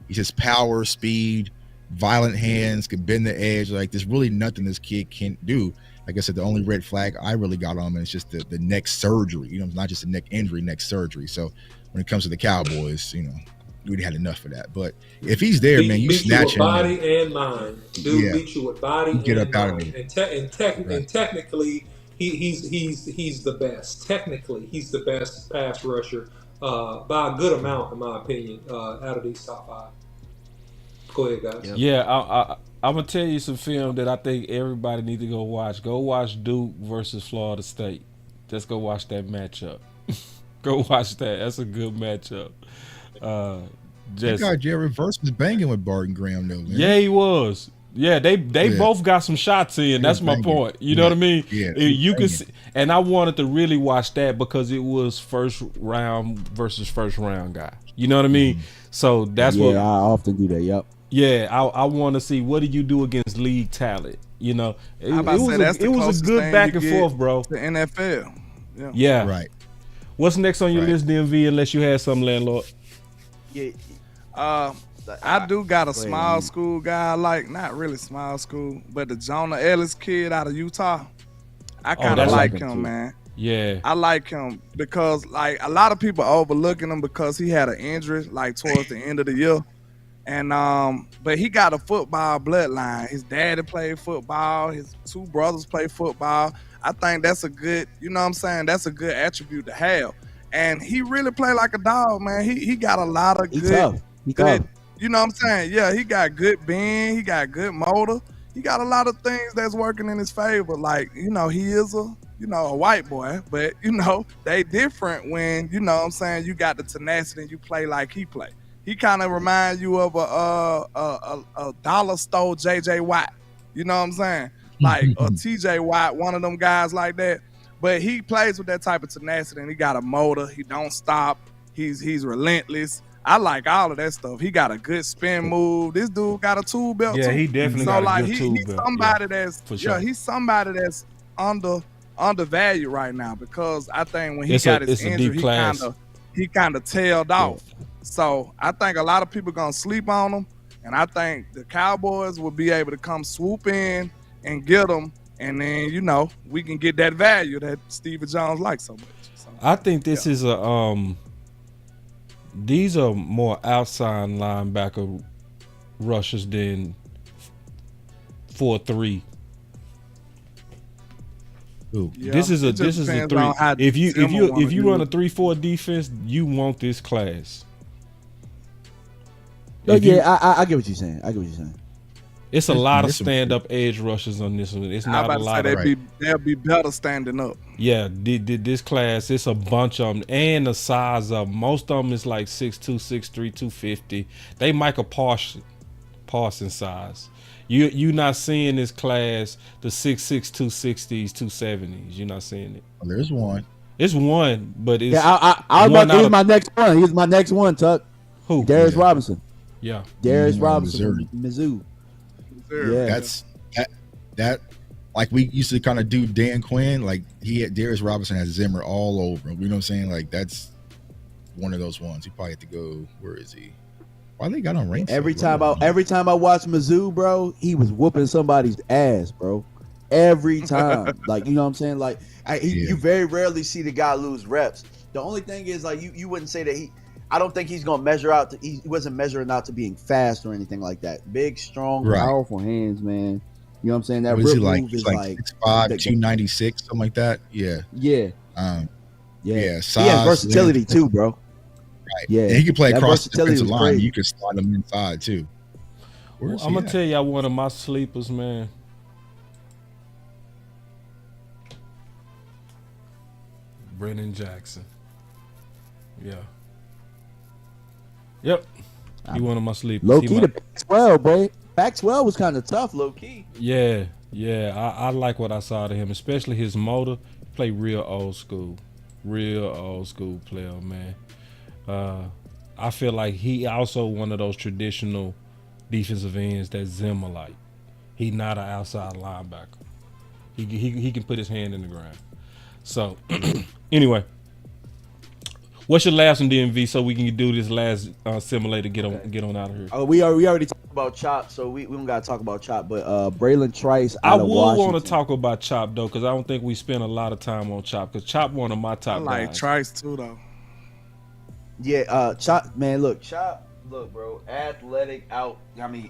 just power, speed, violent hands, can bend the edge. Like, there's really nothing this kid can't do. Like I said, the only red flag I really got on him is just the neck surgery. Not just a neck injury, neck surgery. So when it comes to the Cowboys, we'd had enough of that. But if he's there, man, you snatch him. Body and mind. Dude beat you with body and mind. Out of and technically, he's the best. Technically, he's the best pass rusher by a good amount, in my opinion, out of these top 5. Go ahead, guys. Yeah, I'm gonna tell you some film that I think everybody need to go watch. Go watch Duke versus Florida State. Just go watch that matchup. Go watch that. That's a good matchup. That guy Jared Verse was banging with Barton Graham, though, man. Yeah, he was. Yeah, they both got some shots in. That's my point. You know what I mean? Yeah, you can see, and I wanted to really watch that because it was first round versus first round guy. You know what I mean? So that's what I often do that. Yep. Yeah, I want to see what do you do against league talent. It was a good back and forth, bro. The NFL. Yeah. Right. What's next on your list, D.M.V, unless you had some, Landlord? Yeah. I do got a small school guy, not really small school, but the Jonah Ellis kid out of Utah. I kind of like him, man. Yeah. I like him because, a lot of people are overlooking him because he had an injury, towards the end of the year. And but he got a football bloodline. His daddy played football. His 2 brothers play football. I think that's a good, that's a good attribute to have. And he really played like a dog, man. He got a lot of good. You know what I'm saying? Yeah, he got good bend. He got good motor. He got a lot of things that's working in his favor. He is a white boy, but they different when, you got the tenacity and you play like he play. He kind of reminds you of a dollar store J.J. Watt. You know what I'm saying? A T.J. Watt, one of them guys like that. But he plays with that type of tenacity, and he got a motor. He don't stop. He's relentless. I like all of that stuff. He got a good spin move. This dude got a tool belt too. Yeah, he definitely got a good tool belt. He's somebody he's somebody that's undervalued right now because I think when he got his injury, he kind of tailed off. So I think a lot of people gonna sleep on him, and I think the Cowboys will be able to come swoop in and get him, and then we can get that value that Stephen Jones likes so much. So, I think this is these are more outside linebacker rushers than 4-3. Yeah, this is a 3. If you run a 3-4 defense, you want this class. I get what you're saying. It's a lot of stand-up edge rushers on this one. It's not a lot of. They'll be better standing up. Yeah, this class, it's a bunch of them, and the size of them. Most of them is 6'2", 6'3", 250. They Michael Parsons size. You're not seeing this class the 6'6", 260s, 270s. You're not seeing it. Well, there's one. It's one, but it's here's my next one. Here's my next one, Tuck. Who? Darius Robinson. Yeah. Darius Robinson, Mizzou. Yeah, that's that. Like we used to kind of do Dan Quinn. Darius Robinson has Zimmer all over him. You know what I'm saying? That's one of those ones. He probably had to go. Where is he? Why they got on range? Every time I watch Mizzou, bro, he was whooping somebody's ass, bro. Every time, you know what I'm saying? You very rarely see the guy lose reps. The only thing is, you wouldn't say that I don't think he's gonna measure out. He wasn't measuring out to being fast or anything like that. Big, strong, powerful hands, man. You know what I'm saying? That What rip is he like? move He's is like like 6'5", 296, something like that. Yeah. Yeah. Yeah. He has Size, versatility length. too, bro. Right. Yeah. And he can play That across the versatility defensive was line. crazy. You can slide him inside too. Where is I'm he gonna at? tell y'all one of my sleepers, man. Brennan Jackson. Yeah. Yep. He one of my sleepers. Low key, the Pac-12, boy. Pac-12 was kind of tough, low key. Yeah. I like what I saw to him, especially his motor. Play real old school player, man. I feel like he also one of those traditional defensive ends that Zimmer like. He not an outside linebacker. He can put his hand in the ground. So anyway, what's your last on D.M.V. so we can do this last simulator? Get on out of here. Oh, we already talked about Chop, so we don't gotta talk about Chop. But Braylon Trice I out of would Washington. want to talk about Chop though, because I don't think we spent a lot of time on Chop. Because Chop one of my top I like guys. Trice too, though. Yeah, Chop, man, look, bro, athletic,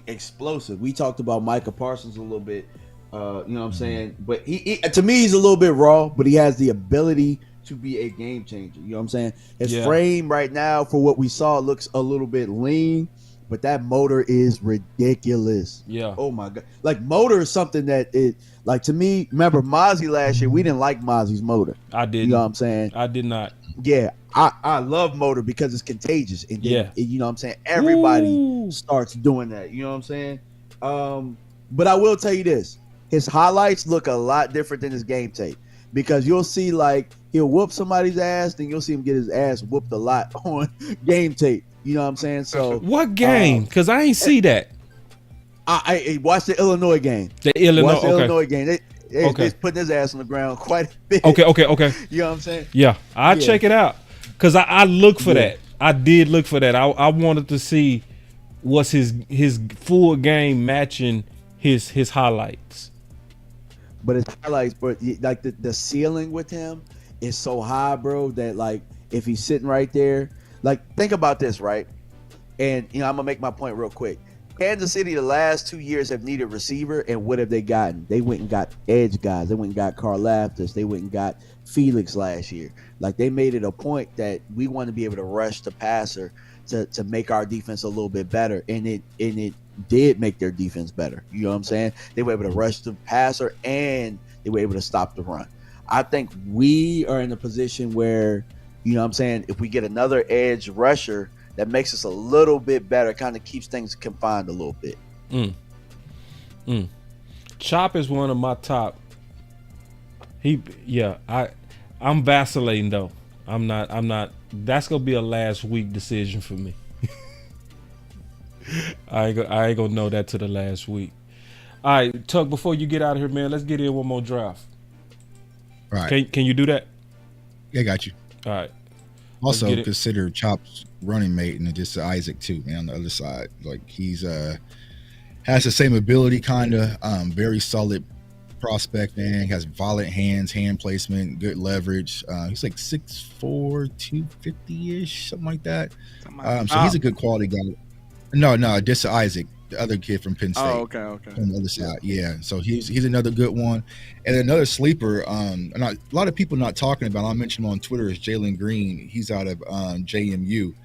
explosive. We talked about Micah Parsons a little bit, you know what I'm saying? But he to me, he's a little bit raw, but he has the ability to be a game changer. You know what I'm saying? His frame right now, for what we saw, looks a little bit lean, but that motor is ridiculous. Yeah. Oh my God. Like, motor is something that like, to me, remember Mozzie last year, we didn't like Mozzie's motor. I didn't. You know what I'm saying? I did not. Yeah, I love motor because it's contagious. And then, you know what I'm saying? Everybody starts doing that. You know what I'm saying? But I will tell you this. His highlights look a lot different than his game tape. Because you'll see, like, he'll whoop somebody's ass, then you'll see him get his ass whooped a lot on game tape. You know what I'm saying? So what game? Because I ain't see that. I watched the Illinois game. Illinois game. They putting his ass on the ground quite a bit. Okay. You know what I'm saying? Yeah, I'll check it out. Because I look for that. I did look for that. I wanted to see what's his full game matching his highlights. But his highlights, but like the ceiling with him is so high, bro, that like if he's sitting right there, like think about this, right? And I'm gonna make my point real quick. Kansas City the last 2 years have needed receiver, and what have they gotten? They went and got edge guys. They went and got Karlaftis. They went and got Felix last year. Like, they made it a point that we want to be able to rush the passer to make our defense a little bit better, and it did make their defense better. You know what I'm saying? They were able to rush the passer and they were able to stop the run. I think we are in a position where, you know what I'm saying, if we get another edge rusher that makes us a little bit better, kind of keeps things confined a little bit. Chop is one of my top. I'm vacillating though. I'm not. That's gonna be a last week decision for me. I ain't gonna know that to the last week. All right, Tuck. Before you get out of here, man, let's get in one more draft. Right. Can you do that? Yeah, I got you. All right. Also consider Chop's running mate and just Isaac too, man. On the other side, like he's has the same ability, kind of very solid prospect, man. He has violent hands, hand placement, good leverage. He's like 6'4", 250-ish, something like that. So he's a good quality guy. No, just Isaac, the other kid from Penn State. Oh, okay. On the other side, yeah. So he's another good one, and another sleeper. A lot of people not talking about. I'll mention him on Twitter is Jalen Green. He's out of JMU.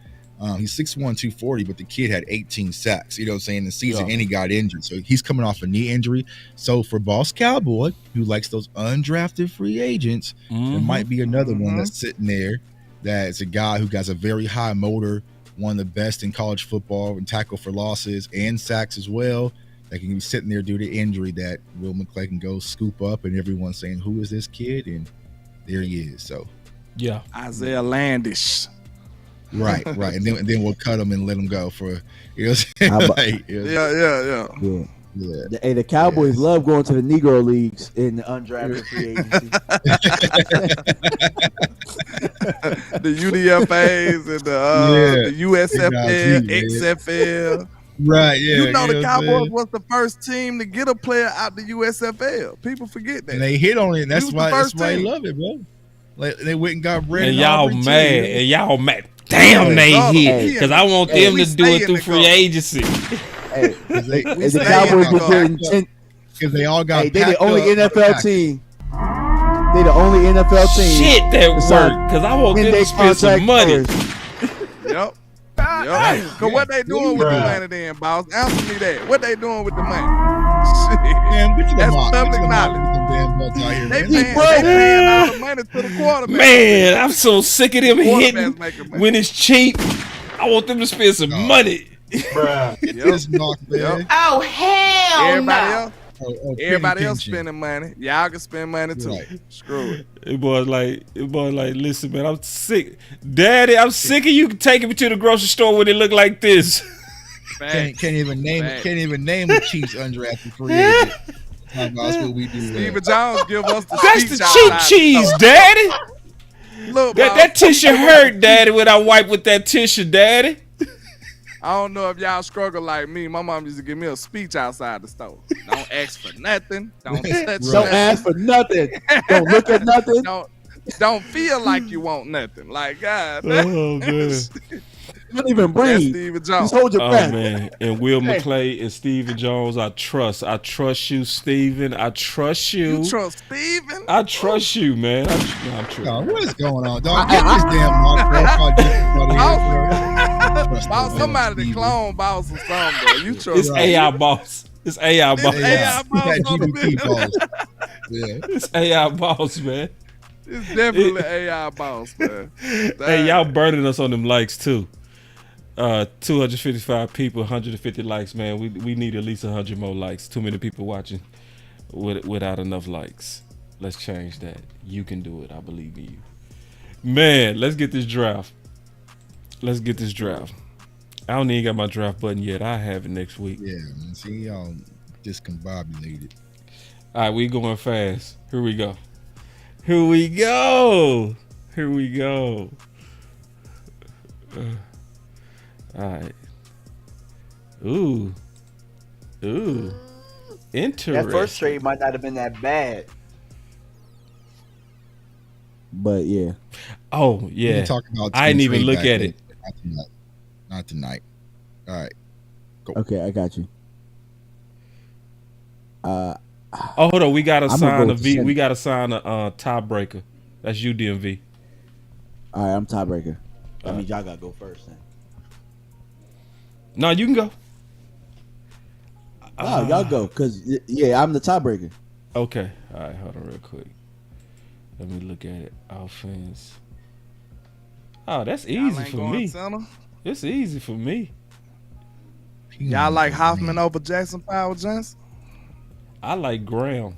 He's 6'1", 240, but the kid had 18 sacks. You know what I'm saying? The season, and he got injured, so he's coming off a knee injury. So for Boss Cowboy, who likes those undrafted free agents, there might be another one that's sitting there. That's a guy who has a very high motor. One of the best in college football and tackle for losses and sacks as well. That can be sitting there due to injury that Will McClay can go scoop up, and everyone's saying, "Who is this kid?" And there he is. So, yeah, Isaiah Landish. Right, and then we'll cut him and let him go for you know what I'm saying? Yeah. Hey, the Cowboys love going to the Negro leagues in the undrafted free agency. The UDFAs and the USFL, XFL. Right, yeah. You know the Cowboys was the first team to get a player out the USFL. People forget that. And they hit on it, and that's why they love it, bro. Like, they went and got Brandon. And y'all mad. Damn, they hit. Because I want them to do it through free agency. The Cowboys were getting Because they all got. Hey, they the only NFL team. They the only NFL team. Shit, that worked. Because I want them to spend some money. Yep. Cause what they doing with the money then, boss? Answer me that. What they doing with the money? Shit. Man, that's public knowledge. They paying all the money to the quarterback. Man, I'm so sick of them hitting when it's cheap. I want them to spend some money. Bruh. Oh, hell no. Everybody else spending money. Y'all can spend money too. Right. Screw it. It was like, listen, man, I'm sick. Daddy, I'm sick of you taking me to the grocery store when it look like this. Can't even name the Chiefs undrafted free agent. That's what we do. Steven Jones give us the That's the cheap cheese, Daddy. Look, that tissue hurt, Daddy, when I wipe with that tissue, Daddy. I don't know if y'all struggle like me. My mom used to give me a speech outside the store. Don't ask for nothing. Don't touch Don't ask for nothing. Don't look at nothing. Don't feel like you want nothing. Like, God. Oh, man. Don't even breathe. Steven Jones. Just hold your breath. Man. And Will McClay and Steven Jones, I trust you, Steven. I trust you. You trust Steven? I trust you, man. I'm true. What is going on, dog? Get this damn boss, somebody to clone boss or something, bro. You trust It's AI boss. It's AI boss. AI boss on the boss. Yeah. It's AI boss, man. It's definitely AI boss, man. Hey, y'all burning us on them likes too. 255 people, 150 likes, man. We need at least 100 more likes. Too many people watching without enough likes. Let's change that. You can do it. I believe in you. Man, let's get this draft. I don't even got my draft button yet. I have it next week. Yeah, man. See, y'all discombobulated. All right, we going fast. Here we go. All right. Ooh. Interesting. That first trade might not have been that bad. But yeah. Oh, yeah. Talk about I didn't even look at it. Not tonight. All right. Go. Okay, I got you. Hold on. We gotta sign we gotta sign a tiebreaker. That's UDFA. All right, I'm tiebreaker. I mean, y'all gotta go first then. No, you can go. No, y'all go, cause I'm the tiebreaker. Okay. All right, hold on real quick. Let me look at it. Offense. Oh, that's easy for me. It's easy for me. Y'all like Hoffman over Jackson Powell Johnson? I like Graham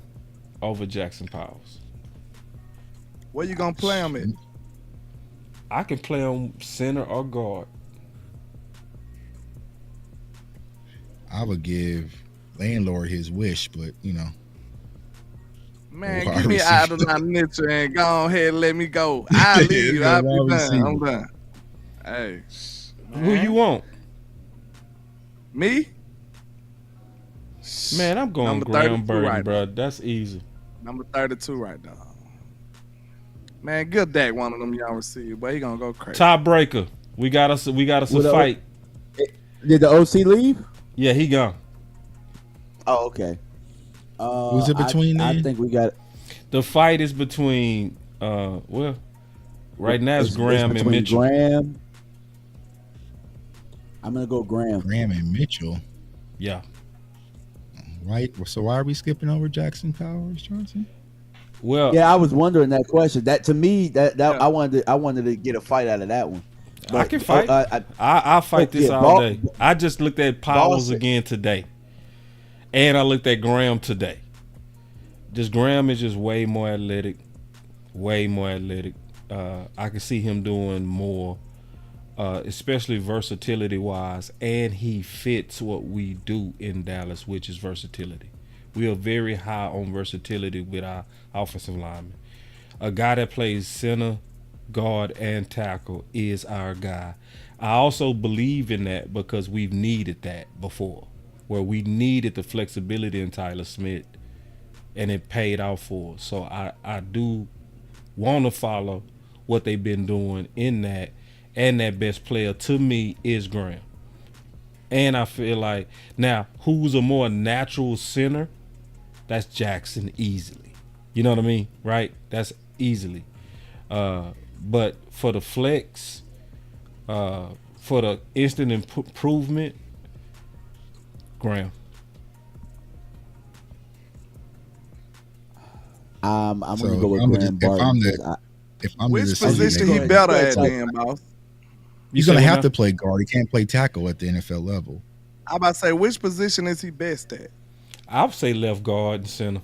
over Jackson Powers. Where you gonna play him at? I can play him center or guard. I would give Landlord his wish, but man, give me Adonai Mitchell and go ahead and let me go. I'll leave you. I'll be done. I'm done. Hey, who you want? Me? Man, I'm going Number Graham 32 Burton, right bro. now. That's easy. Number 32 right now. Man, good Dak, one of them young receivers, but he gonna go crazy. Tiebreaker. We got us a fight. Did the OC leave? Yeah, he gone. Oh, okay. Who's it between? I think we got. The fight is between. Right now it's Graham and Mitchell. Graham. I'm gonna go Graham. Graham and Mitchell. Yeah. Right. So why are we skipping over Jackson Powers Johnson? Well, yeah, I was wondering that question. That to me, I wanted to get a fight out of that one. But, I can fight. I'll fight this all day. I just looked at Powers again today, and I looked at Graham today. Just Graham is just way more athletic. I can see him doing more, especially versatility wise, and he fits what we do in Dallas, which is versatility. We are very high on versatility with our offensive linemen. A guy that plays center, guard, and tackle is our guy. I also believe in that because we've needed that before, where we needed the flexibility in Tyler Smith, and it paid off for us. So I do want to follow what they've been doing in that, and that best player to me is Graham. And I feel like now, who's a more natural center That's Jackson easily. You know what I mean? Right? That's easily. But for the flex, for the instant improvement, Graham. I'm gonna go with Graham Barton. If I'm which position he better at, then, boss? He's gonna have to play guard. He can't play tackle at the NFL level. I'm about to say, which position is he best at? I would say left guard and center.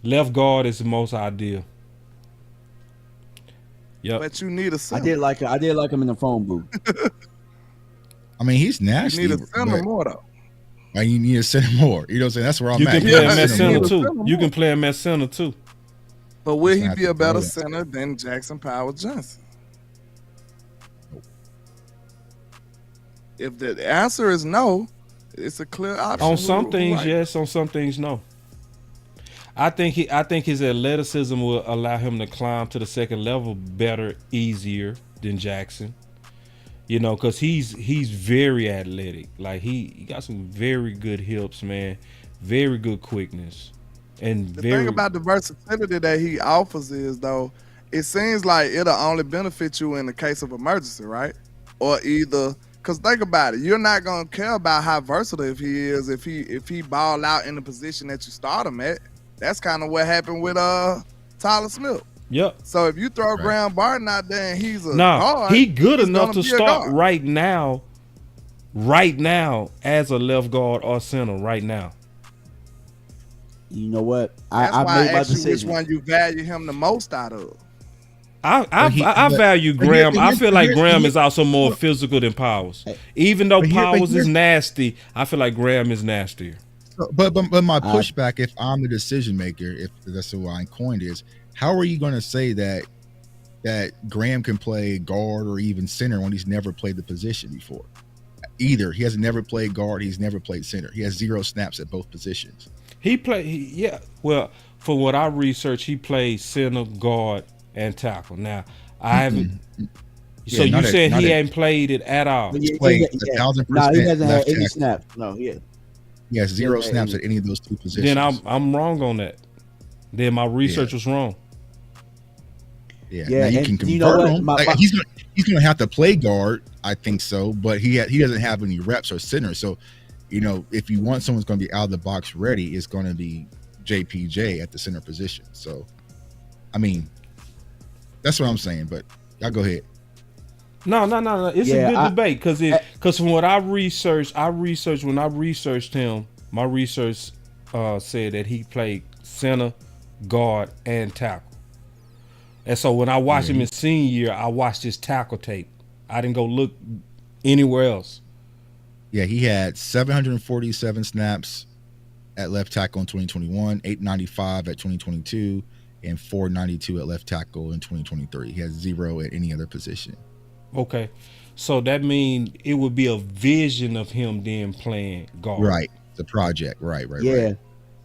Left guard is the most ideal. Yep. But you need a center. I did like him in the phone booth. I mean, he's nasty. You need a center more though. You need a center more. You know what I'm saying? That's where I'm at. You can play him at center too. You can play him at center too. But will he be a better center than Jackson Powers Johnson? If the answer is no, it's a clear option. On some things, yes. On some things, no. I think his athleticism will allow him to climb to the second level better, easier than Jackson. You know, because he's very athletic. Like he got some very good hips, man. Very good quickness. And the thing about the versatility that he offers is, though, it seems like it'll only benefit you in the case of emergency, right? Or either, because think about it, you're not gonna care about how versatile he is if he ball out in the position that you start him at. That's kind of what happened with Tyler Smith. Yep. So if you throw Graham Barton out there and he's a guard, he good enough to start right now as a left guard or center right now. You know what? I made my decision. Which one you value him the most out of? I value Graham. I feel like Graham is also more physical than Powers. Even though Powers is nasty, I feel like Graham is nastier. But my pushback, if I'm the decision maker, if that's who I coined is, how are you going to say that Graham can play guard or even center when he's never played the position before? Either he has never played guard, he's never played center. He has 0 snaps at both positions. Well, for what I researched, he played center, guard, and tackle. Now, I haven't. So you said he ain't played it at all? He's played 1,000%. No, he hasn't had any snaps. No, he has 0 snaps at any of those two positions. Then I'm wrong on that. Then my research was wrong. Yeah, now you can convert him. He's gonna have to play guard, I think so, but he doesn't have any reps or center. So, you know, if you want someone's going to be out of the box ready, it's going to be JPJ at the center position. So, I mean, that's what I'm saying. But y'all go ahead. No. It's a good debate because from what I researched when I researched him, my research said that he played center, guard, and tackle. And so when I watched him in senior year, I watched his tackle tape. I didn't go look anywhere else. Yeah, he had 747 snaps at left tackle in 2021, 895 at 2022, and 492 at left tackle in 2023. He has 0 at any other position. Okay, so that means it would be a vision of him then playing guard. Right, the project. Right. Yeah,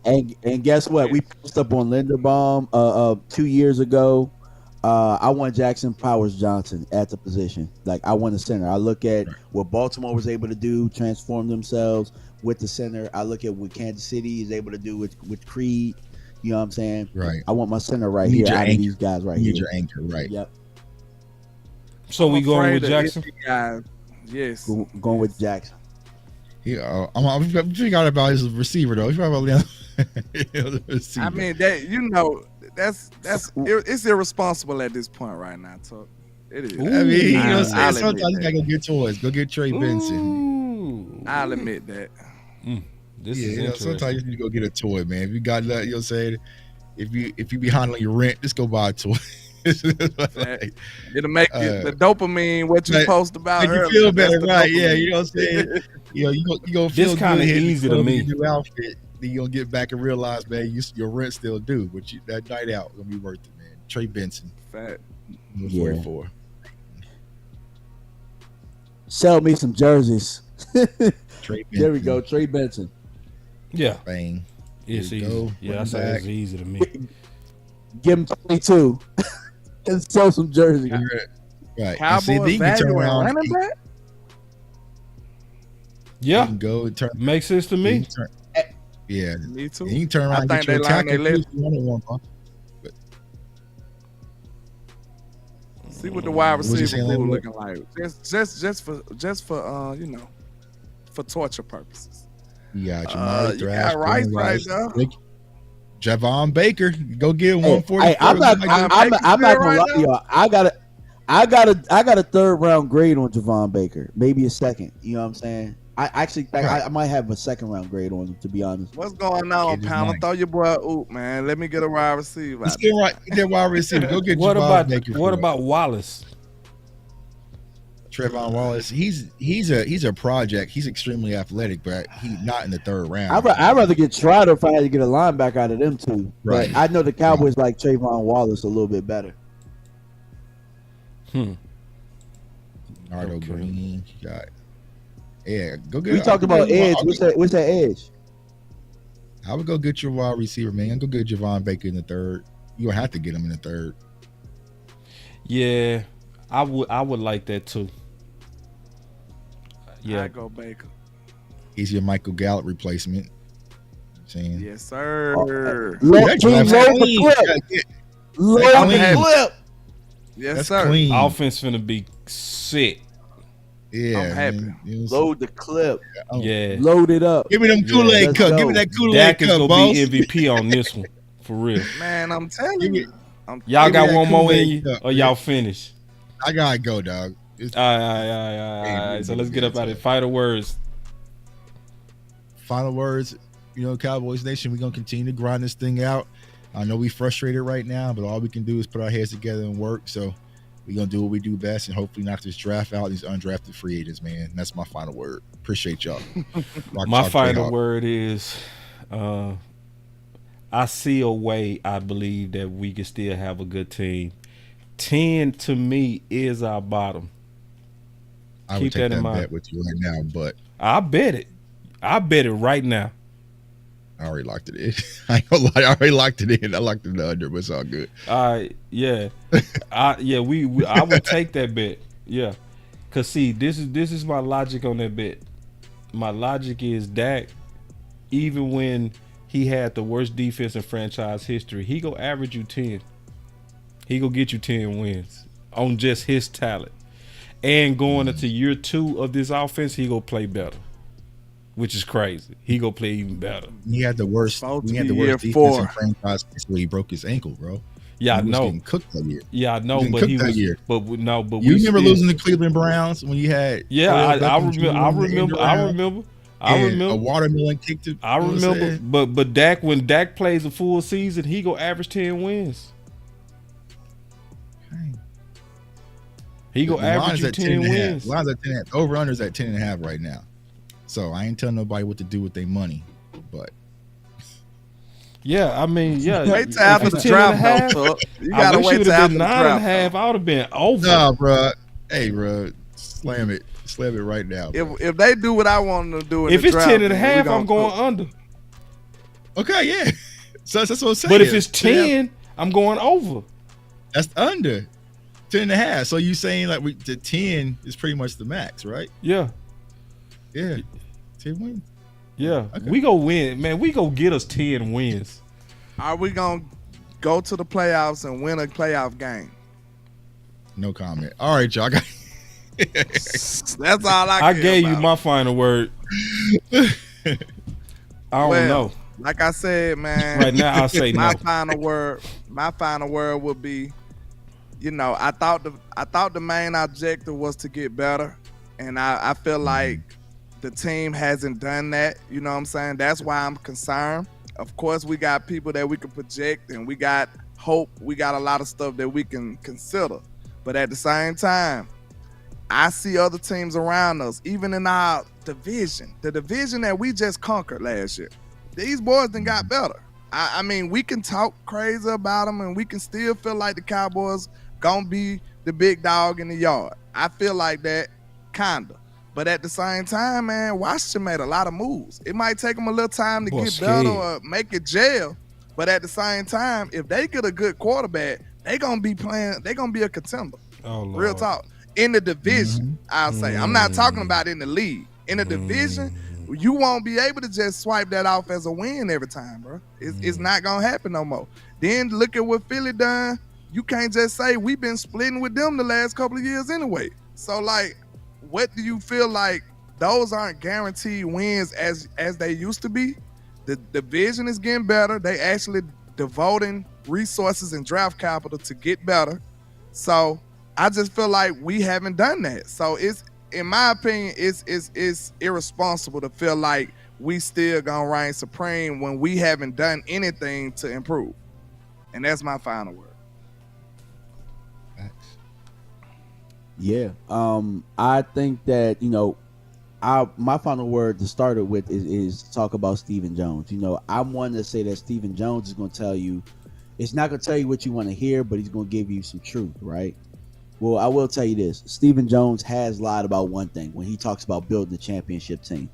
right. And guess what? We posted up on Linderbaum 2 years ago. I want Jackson Powers Johnson at the position. Like, I want a center. I look at what Baltimore was able to do, transform themselves with the center. I look at what Kansas City is able to do with Creed. You know what I'm saying? Right. I want my center right here out of these guys right here. You need your anchor, right. Yep. So we going with Jackson? Yes. Going with Jackson. Yeah, I'm figuring out about his receiver though. He's probably the receiver. I mean, that, you know, it's irresponsible at this point right now. So it is. I mean, you know, sometimes you gotta go get toys. Go get Trey Benson. I'll admit that. This is interesting. Sometimes you need to go get a toy, man. If you got that, you know, saying if you behind on your rent, just go buy a toy. Like, it'll make the dopamine what you post about. Make you feel better, right? Yeah, you know what I'm saying. You know, you gonna feel this kind of easy to me. New outfit, then you gonna get back and realize, man, your rent still due, but that night out gonna be worth it, man. Trey Benson, fat. 44. Sell me some jerseys. Trey Benson. There we go, Trey Benson. Yeah, bang. It's easy. Yeah, I say it's easy to me. Give him 22 and sell some jerseys. Right. Cowboy value running back. Yeah, go and turn. Makes sense to me. Yeah, Me too. And you can turn around and get your attacker too. See what the wide receiver pool saying, looking like. Just for for torture purposes. You got Jamari Thrash, Rice right now. Javon Baker, go get 140. Hey, I'm not gonna lie to y'all. I got a third round grade on Javon Baker, maybe a second. You know what I'm saying? I actually think I might have a second round grade on him, to be honest. What's going on, Pounder? Throw your boy oop, man. Let me get a wide receiver. Let's get wide receiver. Go get Javon Baker. What about Wallace? Trevon Wallace, he's a project. He's extremely athletic, but he's not in the third round. I'd rather get Trotter if I had to get a linebacker out of them two. Right. But I know the Cowboys like Trayvon Wallace a little bit better. Nardo Green, go get. We talked about edge. What's that edge? I would go get your wide receiver, man. Go get Javon Baker in the third. You don't have to get him in the third. Yeah, I would like that too. Yeah, I go Baker. He's your Michael Gallup replacement. Saying yes, sir. Load the clip. Yes, sir. Clean. Offense finna be sick. Yeah, I'm happy. Load the clip. Yeah, load it up. Give me them Kool-Aid cup. Give me that Kool-Aid Dak cup, is gonna boss. be MVP on this one for real. Man, I'm telling you. Y'all got one more in Kool-Aid you, cup, or y'all finished? I gotta go, dog. All right. So let's get up out of it. Final words. Final words. Cowboys Nation, we're gonna continue to grind this thing out. I know we frustrated right now, but all we can do is put our heads together and work. So we're gonna do what we do best and hopefully knock this draft out these undrafted free agents, man. That's my final word. Appreciate y'all. My final word is I see a way. I believe that we can still have a good team. 10 to me is our bottom. I would take that bet with you right now, but I bet it. I bet it right now. I already locked it in. I ain't gonna lie, I already locked it in. I locked it in the under, but it's all good. Yeah. I would take that bet. Yeah. Cause see, this is my logic on that bet. My logic is Dak, even when he had the worst defense in franchise history, he go average you 10. He go get you 10 wins on just his talent. And going into year 2 of this offense, he go play better, which is crazy. He go play even better. He had the worst. Defense in franchise history. He broke his ankle, bro. Yeah, I know. Getting cooked that year. Yeah, I know, but he was. But you remember losing the Cleveland Browns when you had? Yeah, I remember. A watermelon kick to. I remember, but Dak, when Dak plays a full season, he go average 10 wins. He go average you 10 wins. Line's at 10. Over unders at 10.5 right now. So I ain't telling nobody what to do with their money, but. Yeah, I mean, yeah. Wait till after the draft, though. You gotta wait till after the draft. 9.5. I would have been over. Nah, bro. Hey, bro, slam it right now. If they do what I want them to do, if it's 10.5, I'm going under. Okay, yeah. So that's what I'm saying. But if it's 10, I'm going over. That's under 10.5. So you saying like the 10 is pretty much the max, right? Yeah. 10 wins. Yeah, okay. We go win, man. We go get us 10 wins. Are we gonna go to the playoffs and win a playoff game? No comment. All right, y'all. That's all I gave you my final word. I don't know. Like I said, man. Right now, I'll say my no. My final word would be, I thought the main objective was to get better, and I feel like the team hasn't done that. You know what I'm saying? That's why I'm concerned. Of course, we got people that we can project, and we got hope. We got a lot of stuff that we can consider. But at the same time, I see other teams around us, even in our division, the division that we just conquered last year. These boys done got better. I mean, we can talk crazy about them, and we can still feel like the Cowboys gonna be the big dog in the yard. I feel like that, kinda. But at the same time, man, Washington made a lot of moves. It might take them a little time to get better or make it gel. But at the same time, if they get a good quarterback, they're going to be playing. They're going to be a contender. Oh, Lord. Real talk. In the division, I'll say. I'm not talking about in the league. In the division, you won't be able to just swipe that off as a win every time, bro. It's not gonna happen no more. Then look at what Philly done. You can't just say we've been splitting with them the last couple of years anyway. So like, what do you feel like those aren't guaranteed wins as they used to be? The division is getting better. They actually devoting resources and draft capital to get better. So I just feel like we haven't done that. So it's, in my opinion, it's irresponsible to feel like we still gonna reign supreme when we haven't done anything to improve. And that's my final word. Yeah. I think that, my final word to start it with is talk about Stephen Jones. I wanted to say that Stephen Jones is going to tell you, it's not going to tell you what you want to hear, but he's going to give you some truth, right? Well, I will tell you this. Stephen Jones has lied about one thing when he talks about building the championship team.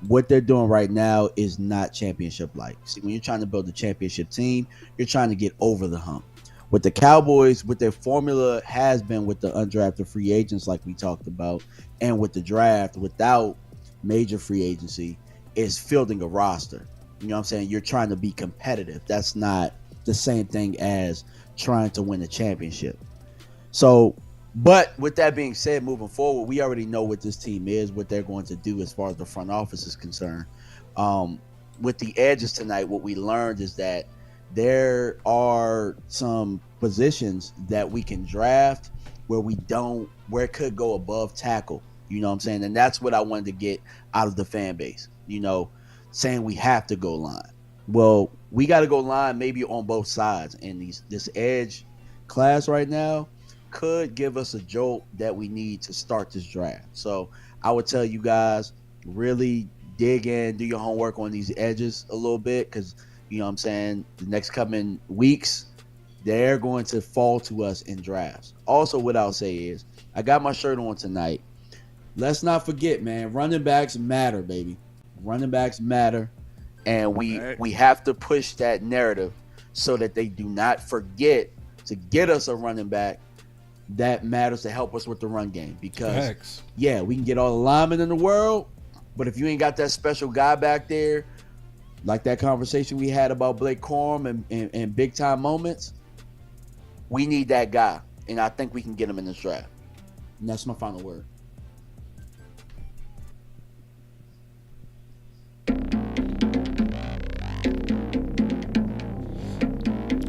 What they're doing right now is not championship-like. See, when you're trying to build a championship team, you're trying to get over the hump. With the Cowboys, what their formula has been with the undrafted free agents like we talked about, and with the draft without major free agency, is fielding a roster. You know what I'm saying? You're trying to be competitive. That's not the same thing as trying to win a championship. So, but with that being said, moving forward, we already know what this team is, what they're going to do as far as the front office is concerned. With the edges tonight, what we learned is that there are some positions that we can draft where it could go above tackle. You know what I'm saying? And that's what I wanted to get out of the fan base, saying we have to go line. Well, we got to go line maybe on both sides. And this edge class right now could give us a jolt that we need to start this draft. So I would tell you guys, really dig in, do your homework on these edges a little bit, because you know what I'm saying, the next coming weeks, they're going to fall to us in drafts. Also, what I'll say is, I got my shirt on tonight. Let's not forget, man, running backs matter, baby. Running backs matter, and we have to push that narrative so that they do not forget to get us a running back that matters to help us with the run game. Because, yeah, we can get all the linemen in the world, but if you ain't got that special guy back there, like that conversation we had about Blake Corum and big time moments, we need that guy. And I think we can get him in this draft. And that's my final word.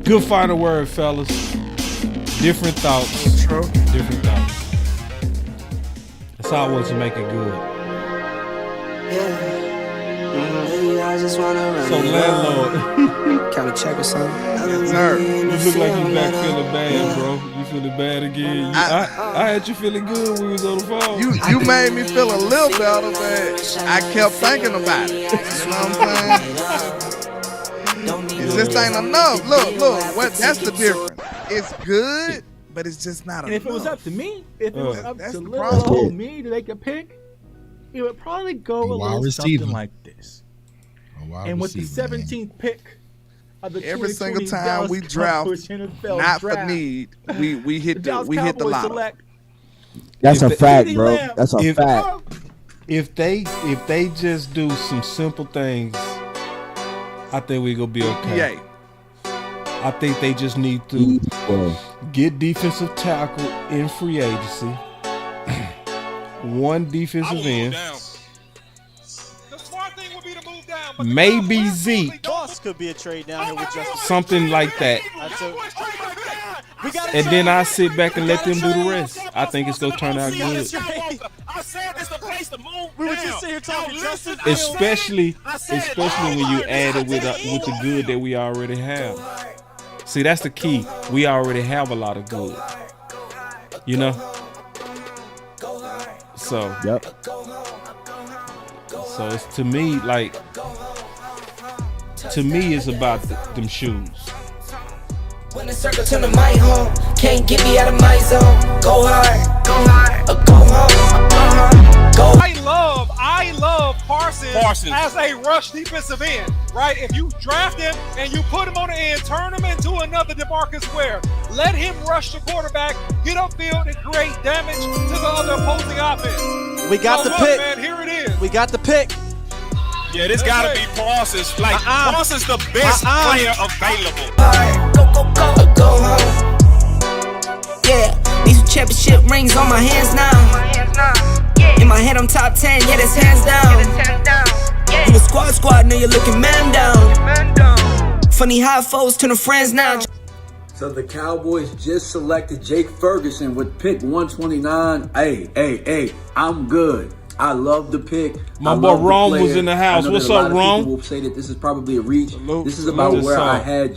Good final word, fellas. Different thoughts. True. Different thoughts. That's all I want to make it good. Yeah. I just wanna run. So, Landlord. Can we check or something? Yes, sir. You look like you back feeling bad, bro. You feeling bad again? I had you feeling good when we was on the phone. You made me feel a little better, but I kept thinking about it. You know what I'm saying? It just ain't enough. Look. That's the difference. It's good, but it's just not enough. And if it was up to me, if it was up to little problem. old me to make a pick, it would probably go a little something like this. And with the 17th pick of the every single time Dallas we draft, NFL not draft, for need, we hit the Cowboys lotto. select. That's a fact, bro. That's a fact. If they just do some simple things, I think we gonna be okay. Yeah. I think they just need to get defensive tackle in free agency. One defensive end. Maybe Zeke. Boss could be a trade down here with Justin. Something like that. And then I sit back and let them do the rest. I think it's gonna turn out good. I said it's the place to move. We were just sitting here talking Justin. Especially when you add it with the good that we already have. See, that's the key. We already have a lot of good. So, yep. So it's to me it's about them shoes. When the circle turn to my home, can't get me out of my zone. Go hard, go home, go. I love Parsons as a rush defensive end, right? If you draft him and you put him on the end, turn him into another DeMarcus Ware. Let him rush the quarterback, get upfield, and create damage to the other opposing offense. We got the pick. Man, here it is. We got the pick. Yeah, this gotta be Parsons. Like, Parsons the best player available. Go home. Yeah, these championship rings on my hands now. In my head, I'm top 10, yeah, that's hands down. You a squad, now you're looking man down. Funny how foes turn to friends now. So the Cowboys just selected Jake Ferguson with pick 129. Hey, I'm good. I love the pick. My boy Rome was in the house. What's up, Rome? People will say that this is probably a reach. This is about where I had